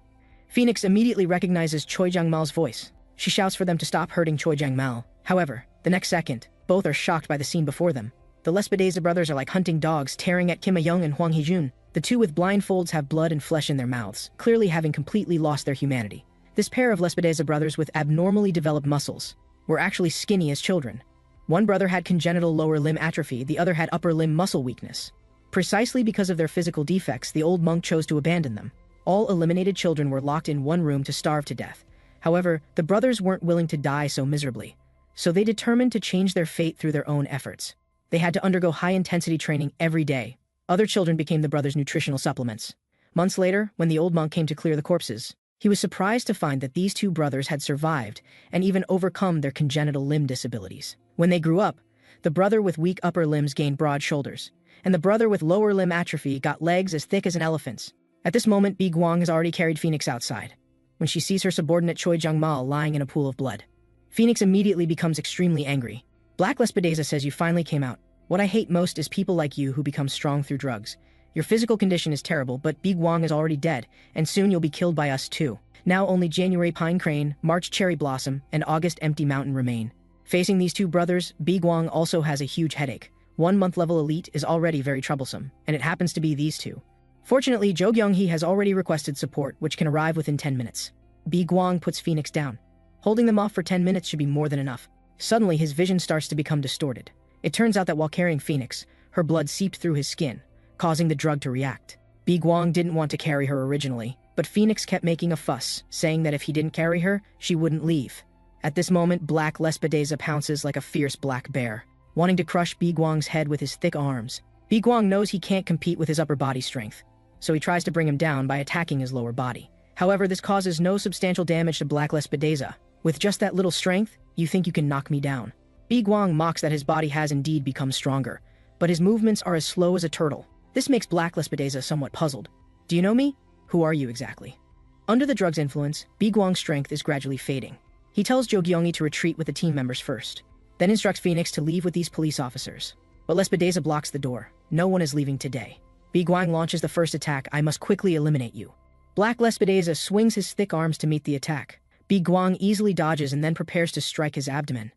Phoenix immediately recognizes Choi Jang-mal's voice. She shouts for them to stop hurting Choi Jang-mal. However, the next second, both are shocked by the scene before them. The Lespedeza brothers are like hunting dogs tearing at Kim Ah-young and Hwang Hee-jun. The two with blindfolds have blood and flesh in their mouths, clearly having completely lost their humanity. This pair of Lespedeza brothers with abnormally developed muscles were actually skinny as children. One brother had congenital lower limb atrophy, the other had upper limb muscle weakness. Precisely because of their physical defects, the old monk chose to abandon them. All eliminated children were locked in one room to starve to death. However, the brothers weren't willing to die so miserably, so they determined to change their fate through their own efforts. They had to undergo high-intensity training every day. Other children became the brothers' nutritional supplements. Months later, when the old monk came to clear the corpses, he was surprised to find that these two brothers had survived and even overcome their congenital limb disabilities. When they grew up, the brother with weak upper limbs gained broad shoulders, and the brother with lower limb atrophy got legs as thick as an elephant's. At this moment, Yuguang has already carried Phoenix outside, when she sees her subordinate Choi Jung-mal lying in a pool of blood. Phoenix immediately becomes extremely angry. Black Lespedeza says, "You finally came out. What I hate most is people like you who become strong through drugs. Your physical condition is terrible, but Yuguang is already dead, and soon you'll be killed by us too." Now only January Pine Crane, March Cherry Blossom, and August Empty Mountain remain. Facing these two brothers, Yuguang also has a huge headache. 1-month level elite is already very troublesome, and it happens to be these two. Fortunately, Jo Kyung-hee has already requested support, which can arrive within 10 minutes. Yuguang puts Phoenix down. Holding them off for 10 minutes should be more than enough. Suddenly, his vision starts to become distorted. It turns out that while carrying Phoenix, her blood seeped through his skin, causing the drug to react. Yuguang didn't want to carry her originally, but Phoenix kept making a fuss, saying that if he didn't carry her, she wouldn't leave. At this moment, Black Lespedeza pounces like a fierce black bear, wanting to crush Yuguang's head with his thick arms. Yuguang knows he can't compete with his upper body strength, so he tries to bring him down by attacking his lower body. However, this causes no substantial damage to Black Lespedeza. "With just that little strength, you think you can knock me down?" Yuguang mocks that his body has indeed become stronger, but his movements are as slow as a turtle. This makes Black Lespedeza somewhat puzzled. "Do you know me? Who are you exactly?" Under the drug's influence, Yuguang's strength is gradually fading. He tells Jo Kyung-hee to retreat with the team members first, then instructs Phoenix to leave with these police officers. But Lespedeza blocks the door. No one is leaving today. Yuguang launches the first attack. "I must quickly eliminate you." Black Lespedeza swings his thick arms to meet the attack. Yuguang easily dodges and then prepares to strike his abdomen.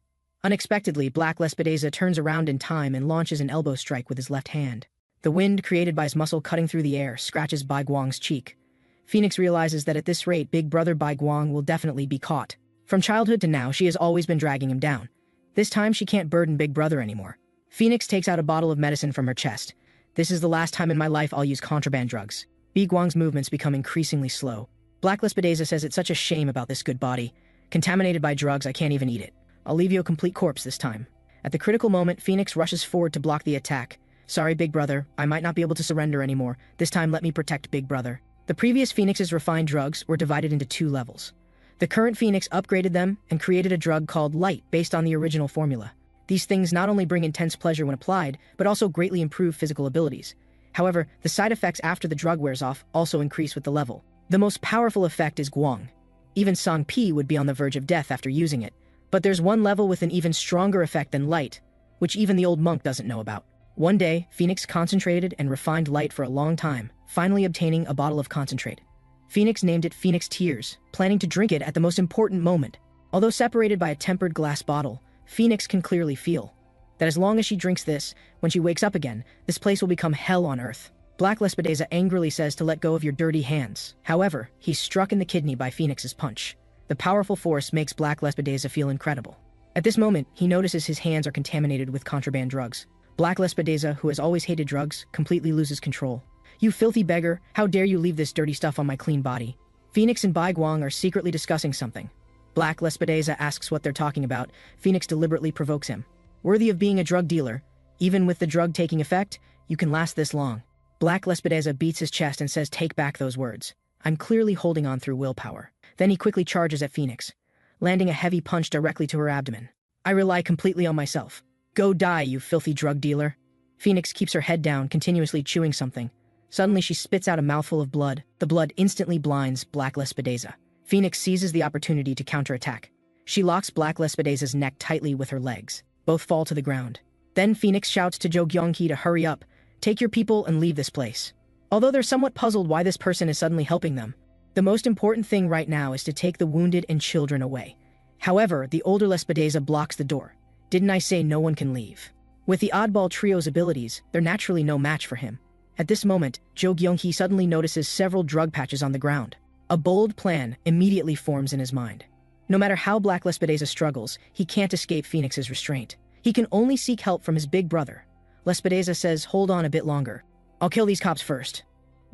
Unexpectedly, Black Lespedeza turns around in time and launches an elbow strike with his left hand. The wind, created by his muscle cutting through the air, scratches Yuguang's cheek. Phoenix realizes that at this rate, Big Brother Yuguang will definitely be caught. From childhood to now, she has always been dragging him down. This time, she can't burden Big Brother anymore. Phoenix takes out a bottle of medicine from her chest. "This is the last time in my life I'll use contraband drugs." Yuguang's movements become increasingly slow. Black Lespedeza says, "It's such a shame about this good body. Contaminated by drugs, I can't even eat it. I'll leave you a complete corpse this time." At the critical moment, Phoenix rushes forward to block the attack. "Sorry, Big Brother, I might not be able to surrender anymore. This time let me protect Big Brother." The previous Phoenix's refined drugs were divided into 2 levels. The current Phoenix upgraded them and created a drug called Light based on the original formula. These things not only bring intense pleasure when applied, but also greatly improve physical abilities. However, the side effects after the drug wears off also increase with the level. The most powerful effect is Guang. Even Song Pi would be on the verge of death after using it. But there's one level with an even stronger effect than Light, which even the old monk doesn't know about. One day, Phoenix concentrated and refined Light for a long time, finally obtaining a bottle of concentrate. Phoenix named it Phoenix Tears, planning to drink it at the most important moment. Although separated by a tempered glass bottle, Phoenix can clearly feel that as long as she drinks this, when she wakes up again, this place will become hell on earth. Black Lespedeza angrily says to let go of your dirty hands. However, he's struck in the kidney by Phoenix's punch. The powerful force makes Black Lespedeza feel incredible. At this moment, he notices his hands are contaminated with contraband drugs. Black Lespedeza, who has always hated drugs, completely loses control. "You filthy beggar, how dare you leave this dirty stuff on my clean body?" Phoenix and Yuguang are secretly discussing something. Black Lespedeza asks what they're talking about. Phoenix deliberately provokes him. "Worthy of being a drug dealer, even with the drug taking effect, you can last this long." Black Lespedeza beats his chest and says, "Take back those words. I'm clearly holding on through willpower." Then he quickly charges at Phoenix, landing a heavy punch directly to her abdomen. "I rely completely on myself. Go die, you filthy drug dealer." Phoenix keeps her head down, continuously chewing something. Suddenly, she spits out a mouthful of blood. The blood instantly blinds Black Lespedeza. Phoenix seizes the opportunity to counterattack. She locks Black Lespedeza's neck tightly with her legs. Both fall to the ground. Then Phoenix shouts to Jo Kyung-hee to hurry up, take your people and leave this place. Although they're somewhat puzzled why this person is suddenly helping them, the most important thing right now is to take the wounded and children away. However, the older Lespedeza blocks the door. "Didn't I say no one can leave?" With the oddball trio's abilities, they're naturally no match for him. At this moment, Jo Kyung-hee suddenly notices several drug patches on the ground. A bold plan immediately forms in his mind. No matter how Black Lespedeza struggles, he can't escape Phoenix's restraint. He can only seek help from his big brother. Lespedeza says, "Hold on a bit longer. I'll kill these cops first.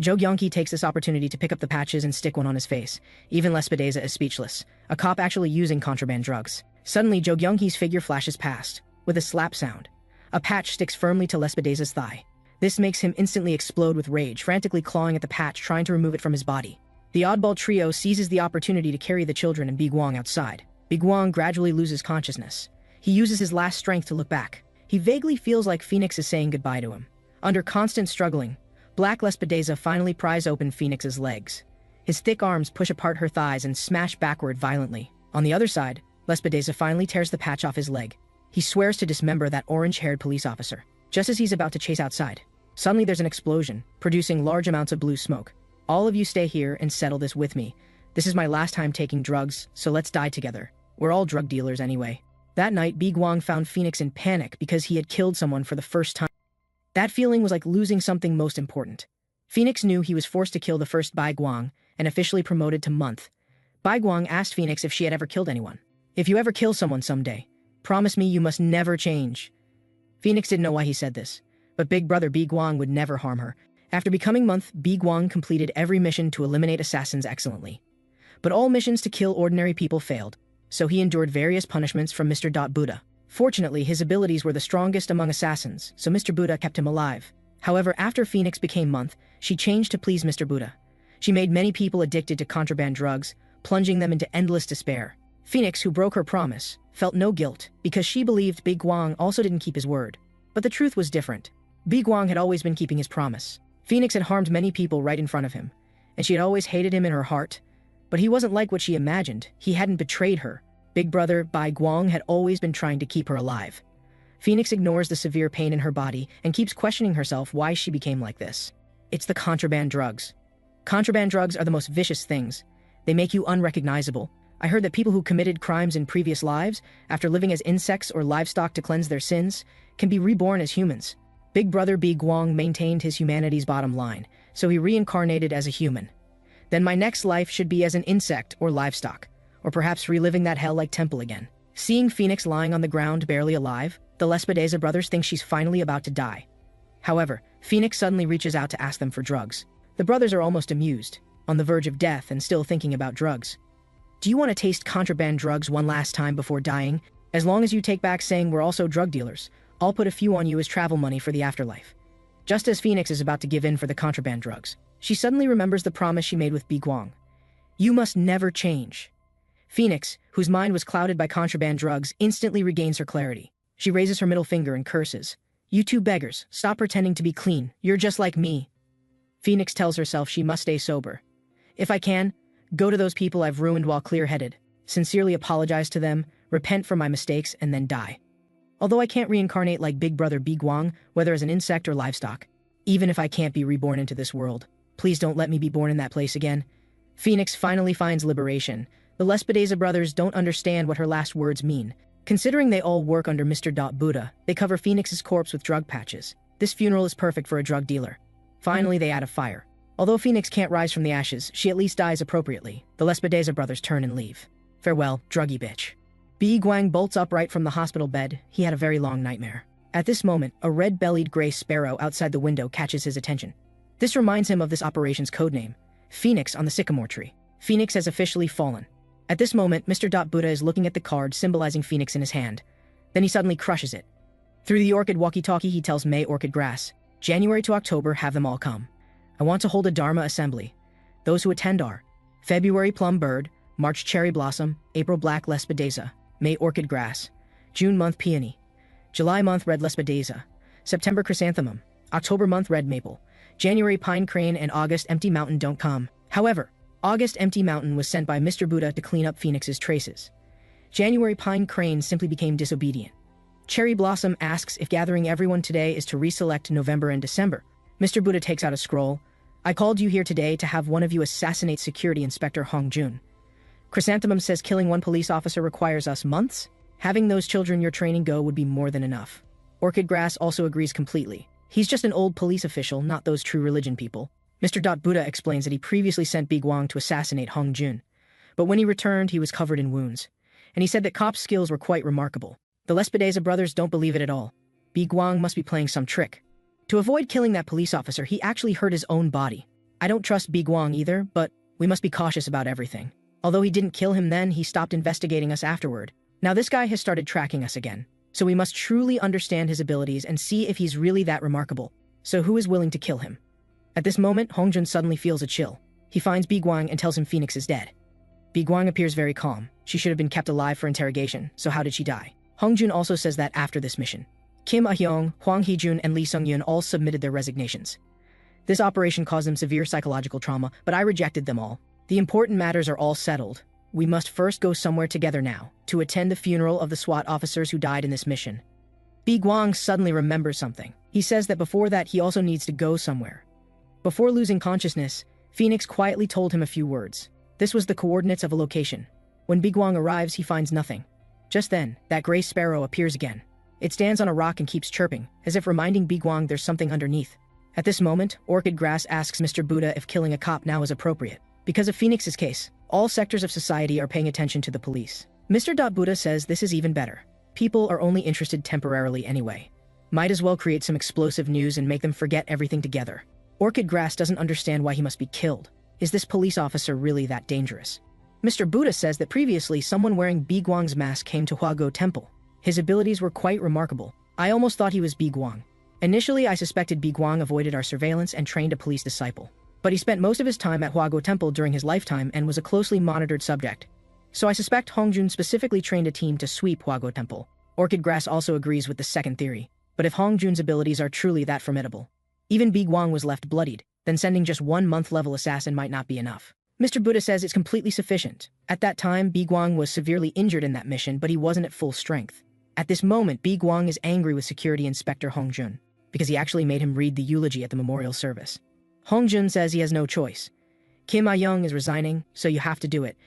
Jogyongki takes this opportunity to pick up the patches and stick one on his face. Even Lespedeza is speechless. A cop actually using contraband drugs. Suddenly, Jogyongki's figure flashes past. With a slap sound, a patch sticks firmly to Lespedeza's thigh. This makes him instantly explode with rage, frantically clawing at the patch, trying to remove it from his body. The oddball trio seizes the opportunity to carry the children and Yuguang outside. Yuguang gradually loses consciousness. He uses his last strength to look back. He vaguely feels like Phoenix is saying goodbye to him. Under constant struggling, Black Lespedeza finally pries open Phoenix's legs. His thick arms push apart her thighs and smash backward violently. On the other side, Lespedeza finally tears the patch off his leg. He swears to dismember that orange-haired police officer. Just as he's about to chase outside, suddenly there's an explosion, producing large amounts of blue smoke. All of you stay here and settle this with me. This is my last time taking drugs, so let's die together. We're all drug dealers anyway. That night, Yuguang found Phoenix in panic because he had killed someone for the first time. That feeling was like losing something most important. Phoenix knew he was forced to kill the first Yuguang and officially promoted to month. Yuguang asked Phoenix if she had ever killed anyone. If you ever kill someone someday, promise me you must never change. Phoenix didn't know why he said this, but big brother Yuguang would never harm her. After becoming month, Yuguang completed every mission to eliminate assassins excellently. But all missions to kill ordinary people failed, so he endured various punishments from Mr. Buddha. Fortunately, his abilities were the strongest among assassins, so Mr. Buddha kept him alive. However, after Phoenix became month, she changed to please Mr. Buddha. She made many people addicted to contraband drugs, plunging them into endless despair. Phoenix, who broke her promise, felt no guilt because she believed Yuguang also didn't keep his word. But the truth was different. Yuguang had always been keeping his promise. Phoenix had harmed many people right in front of him, and she had always hated him in her heart. But he wasn't like what she imagined. He hadn't betrayed her. Big brother Yuguang had always been trying to keep her alive. Phoenix ignores the severe pain in her body and keeps questioning herself why she became like this. It's the contraband drugs. Contraband drugs are the most vicious things. They make you unrecognizable. I heard that people who committed crimes in previous lives, after living as insects or livestock to cleanse their sins, can be reborn as humans. Big brother Yuguang maintained his humanity's bottom line, so he reincarnated as a human. Then my next life should be as an insect or livestock, or perhaps reliving that hell-like temple again. Seeing Phoenix lying on the ground barely alive, the Lespedeza brothers think she's finally about to die. However, Phoenix suddenly reaches out to ask them for drugs. The brothers are almost amused, on the verge of death and still thinking about drugs. Do you want to taste contraband drugs one last time before dying? As long as you take back saying we're also drug dealers, I'll put a few on you as travel money for the afterlife. Just as Phoenix is about to give in for the contraband drugs, she suddenly remembers the promise she made with Yuguang. You must never change. Phoenix, whose mind was clouded by contraband drugs, instantly regains her clarity. She raises her middle finger and curses. You two beggars, stop pretending to be clean. You're just like me. Phoenix tells herself she must stay sober. If I can, go to those people I've ruined while clear-headed, sincerely apologize to them, repent for my mistakes, and then die. Although I can't reincarnate like Big Brother Yuguang, whether as an insect or livestock, even if I can't be reborn into this world, please don't let me be born in that place again. Phoenix finally finds liberation. The Lespedeza brothers don't understand what her last words mean. Considering they all work under Mr. Buddha, they cover Phoenix's corpse with drug patches. This funeral is perfect for a drug dealer. Finally, they add a fire. Although Phoenix can't rise from the ashes, she at least dies appropriately. The Lespedeza brothers turn and leave. Farewell, druggy bitch. Yuguang bolts upright from the hospital bed. He had a very long nightmare. At this moment, a red-bellied gray sparrow outside the window catches his attention. This reminds him of this operation's codename, Phoenix on the sycamore tree. Phoenix has officially fallen. At this moment, Mr. Buddha is looking at the card symbolizing Phoenix in his hand. Then he suddenly crushes it. Through the orchid walkie-talkie, he tells May Orchid Grass, January to October, have them all come. I want to hold a Dharma assembly. Those who attend are February Plum Bird, March Cherry Blossom, April Black Lespedeza, May Orchid Grass, June month Peony, July month Red Lespedeza, September Chrysanthemum, October month Red Maple, January Pine Crane, and August Empty Mountain don't come. However, August Empty Mountain was sent by Mr. Buddha to clean up Phoenix's traces. January Pine Crane simply became disobedient. Cherry Blossom asks if gathering everyone today is to reselect November and December. Mr. Buddha takes out a scroll. I called you here today to have one of you assassinate Security Inspector Hong Jun. Chrysanthemum says killing one police officer requires us months. Having those children you're training go would be more than enough. Orchid Grass also agrees completely. He's just an old police official, not those true religion people. Mr. Buddha explains that he previously sent Yuguang to assassinate Hong Jun, but when he returned, he was covered in wounds, and he said that Kop's skills were quite remarkable. The Lespedeza brothers don't believe it at all. Yuguang must be playing some trick. To avoid killing that police officer, he actually hurt his own body. I don't trust Yuguang either, but we must be cautious about everything. Although he didn't kill him then, he stopped investigating us afterward. Now this guy has started tracking us again. So we must truly understand his abilities and see if he's really that remarkable. So who is willing to kill him? At this moment, Hongjun suddenly feels a chill. He finds Yuguang and tells him Phoenix is dead. Yuguang appears very calm. She should have been kept alive for interrogation, so how did she die? Hongjun also says that after this mission, Kim Ah-hyung, Hwang Hee-jun, and Lee Sung-yun all submitted their resignations. This operation caused them severe psychological trauma, but I rejected them all. The important matters are all settled. We must first go somewhere together now, to attend the funeral of the SWAT officers who died in this mission. Yuguang suddenly remembers something. He says that before that he also needs to go somewhere. Before losing consciousness, Phoenix quietly told him a few words. This was the coordinates of a location. When Yuguang arrives, he finds nothing. Just then, that gray sparrow appears again. It stands on a rock and keeps chirping, as if reminding Yuguang there's something underneath. At this moment, Orchid Grass asks Mr. Buddha if killing a cop now is appropriate. Because of Phoenix's case, all sectors of society are paying attention to the police. Mr. Buddha says this is even better. People are only interested temporarily anyway. Might as well create some explosive news and make them forget everything together. Orchid Grass doesn't understand why he must be killed. Is this police officer really that dangerous? Mr. Buddha says that previously someone wearing Yuguang's mask came to Huago Temple. His abilities were quite remarkable. I almost thought he was Yuguang. Initially, I suspected Yuguang avoided our surveillance and trained a police disciple. But he spent most of his time at Huago Temple during his lifetime and was a closely monitored subject. So I suspect Hongjun specifically trained a team to sweep Huago Temple. Orchid Grass also agrees with the second theory. But if Hongjun's abilities are truly that formidable, even Yuguang was left bloodied, then sending just one month-level assassin might not be enough. Mr. Buddha says it's completely sufficient. At that time, Yuguang was severely injured in that mission, but he wasn't at full strength. At this moment, Yuguang is angry with Security Inspector Hongjun, because he actually made him read the eulogy at the memorial service. Hongjun says he has no choice. Kim Ah-young is resigning, so you have to do it.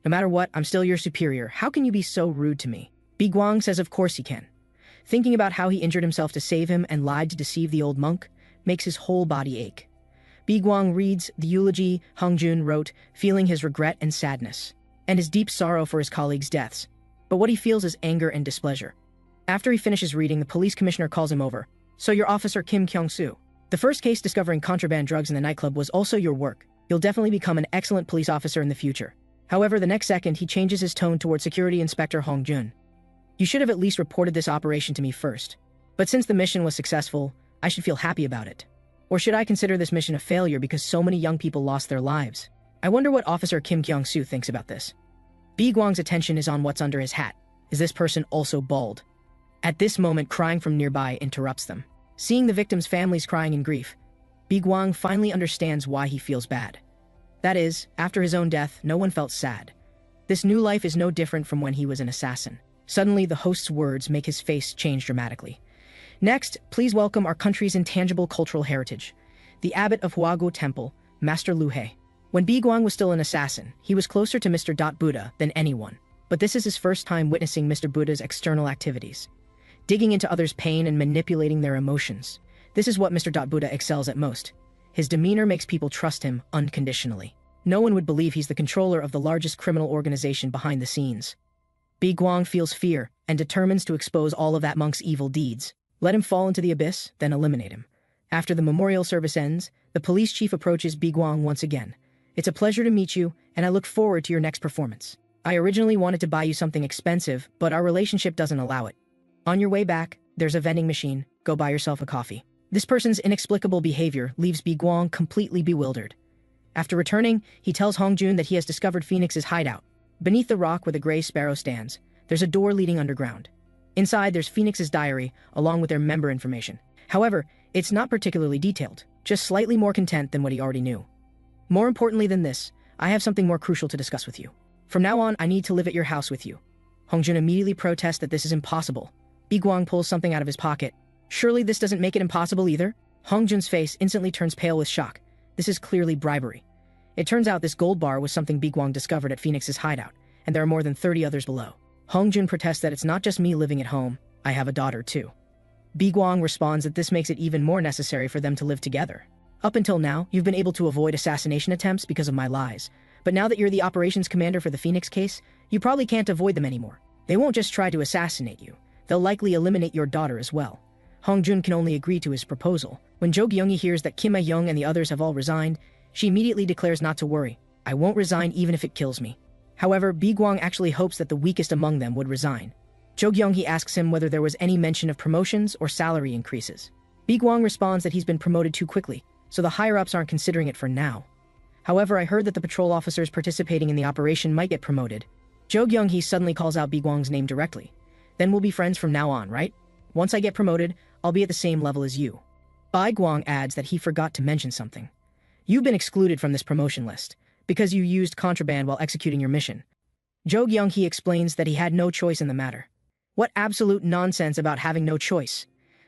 No matter what, I'm still your superior. How can you be so rude to me? Yuguang says of course he can. Thinking about how he injured himself to save him and lied to deceive the old monk makes his whole body ache. Yuguang reads the eulogy Hongjun wrote, feeling his regret and sadness, and his deep sorrow for his colleagues' deaths. But what he feels is anger and displeasure. After he finishes reading, the police commissioner calls him over. So your officer Kim Kyung-soo. The first case discovering contraband drugs in the nightclub was also your work. You'll definitely become an excellent police officer in the future. However, the next second he changes his tone toward Security Inspector Hongjun. You should have at least reported this operation to me first. But since the mission was successful, I should feel happy about it. Or should I consider this mission a failure because so many young people lost their lives? I wonder what Officer Kim Kyung-soo thinks about this. Yuguang's attention is on what's under his hat. Is this person also bald? At this moment, crying from nearby interrupts them. Seeing the victims' families crying in grief, Yuguang finally understands why he feels bad. That is, after his own death, no one felt sad. This new life is no different from when he was an assassin. Suddenly, the host's words make his face change dramatically. Next, please welcome our country's intangible cultural heritage, the abbot of Huago Temple, Master Lu He. When Yuguang was still an assassin, he was closer to Mr. Buddha than anyone. But this is his first time witnessing Mr. Buddha's external activities, digging into others' pain and manipulating their emotions. This is what Mr. Buddha excels at most. His demeanor makes people trust him unconditionally. No one would believe he's the controller of the largest criminal organization behind the scenes. Yuguang feels fear and determines to expose all of that monk's evil deeds. Let him fall into the abyss, then eliminate him. After the memorial service ends, the police chief approaches Yuguang once again. It's a pleasure to meet you, and I look forward to your next performance. I originally wanted to buy you something expensive, but our relationship doesn't allow it. On your way back, there's a vending machine. Go buy yourself a coffee. This person's inexplicable behavior leaves Yuguang completely bewildered. After returning, he tells Hongjun that he has discovered Phoenix's hideout. Beneath the rock where the gray sparrow stands, there's a door leading underground. Inside, there's Phoenix's diary, along with their member information. However, it's not particularly detailed, just slightly more content than what he already knew. More importantly than this, I have something more crucial to discuss with you. From now on, I need to live at your house with you. Hongjun immediately protests that this is impossible. Yuguang pulls something out of his pocket. Surely this doesn't make it impossible either? Hongjun's face instantly turns pale with shock. This is clearly bribery. It turns out this gold bar was something Yuguang discovered at Phoenix's hideout, and there are more than 30 others below. Hongjun protests that it's not just me living at home, I have a daughter too. Yuguang responds that this makes it even more necessary for them to live together. Up until now, you've been able to avoid assassination attempts because of my lies. But now that you're the operations commander for the Phoenix case, you probably can't avoid them anymore. They won't just try to assassinate you. They'll likely eliminate your daughter as well. Hong Jun can only agree to his proposal. When Jo Gyung-hee hears that Kim A-young and the others have all resigned, she immediately declares not to worry. I won't resign even if it kills me. However, Bi-gwang actually hopes that the weakest among them would resign. Jo Gyung-hee asks him whether there was any mention of promotions or salary increases. Bi-gwang responds that he's been promoted too quickly, so the higher-ups aren't considering it for now. However, I heard that the patrol officers participating in the operation might get promoted. Jo Gyung-hee suddenly calls out Bi-gwang's name directly. Then we'll be friends from now on, right? Once I get promoted, I'll be at the same level as you. Bi-gwang adds that he forgot to mention something. You've been excluded from this promotion list because you used contraband while executing your mission. Jo Gyung-hee explains that he had no choice in the matter. What absolute nonsense about having no choice.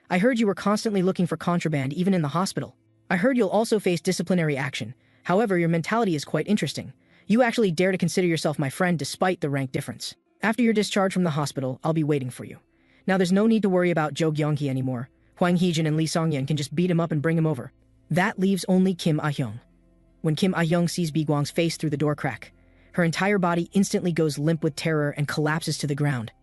I heard you were constantly looking for contraband even in the hospital. I heard you'll also face disciplinary action. However, your mentality is quite interesting. You actually dare to consider yourself my friend despite the rank difference. After you're discharged from the hospital, I'll be waiting for you. Now there's no need to worry about Jo Gyung-hee anymore. Hwang Hee-jin and Lee Song-yen can just beat him up and bring him over. That leaves only Kim Ah-young. When Kim Ah-young sees Bi-gwang's face through the door crack, her entire body instantly goes limp with terror and collapses to the ground.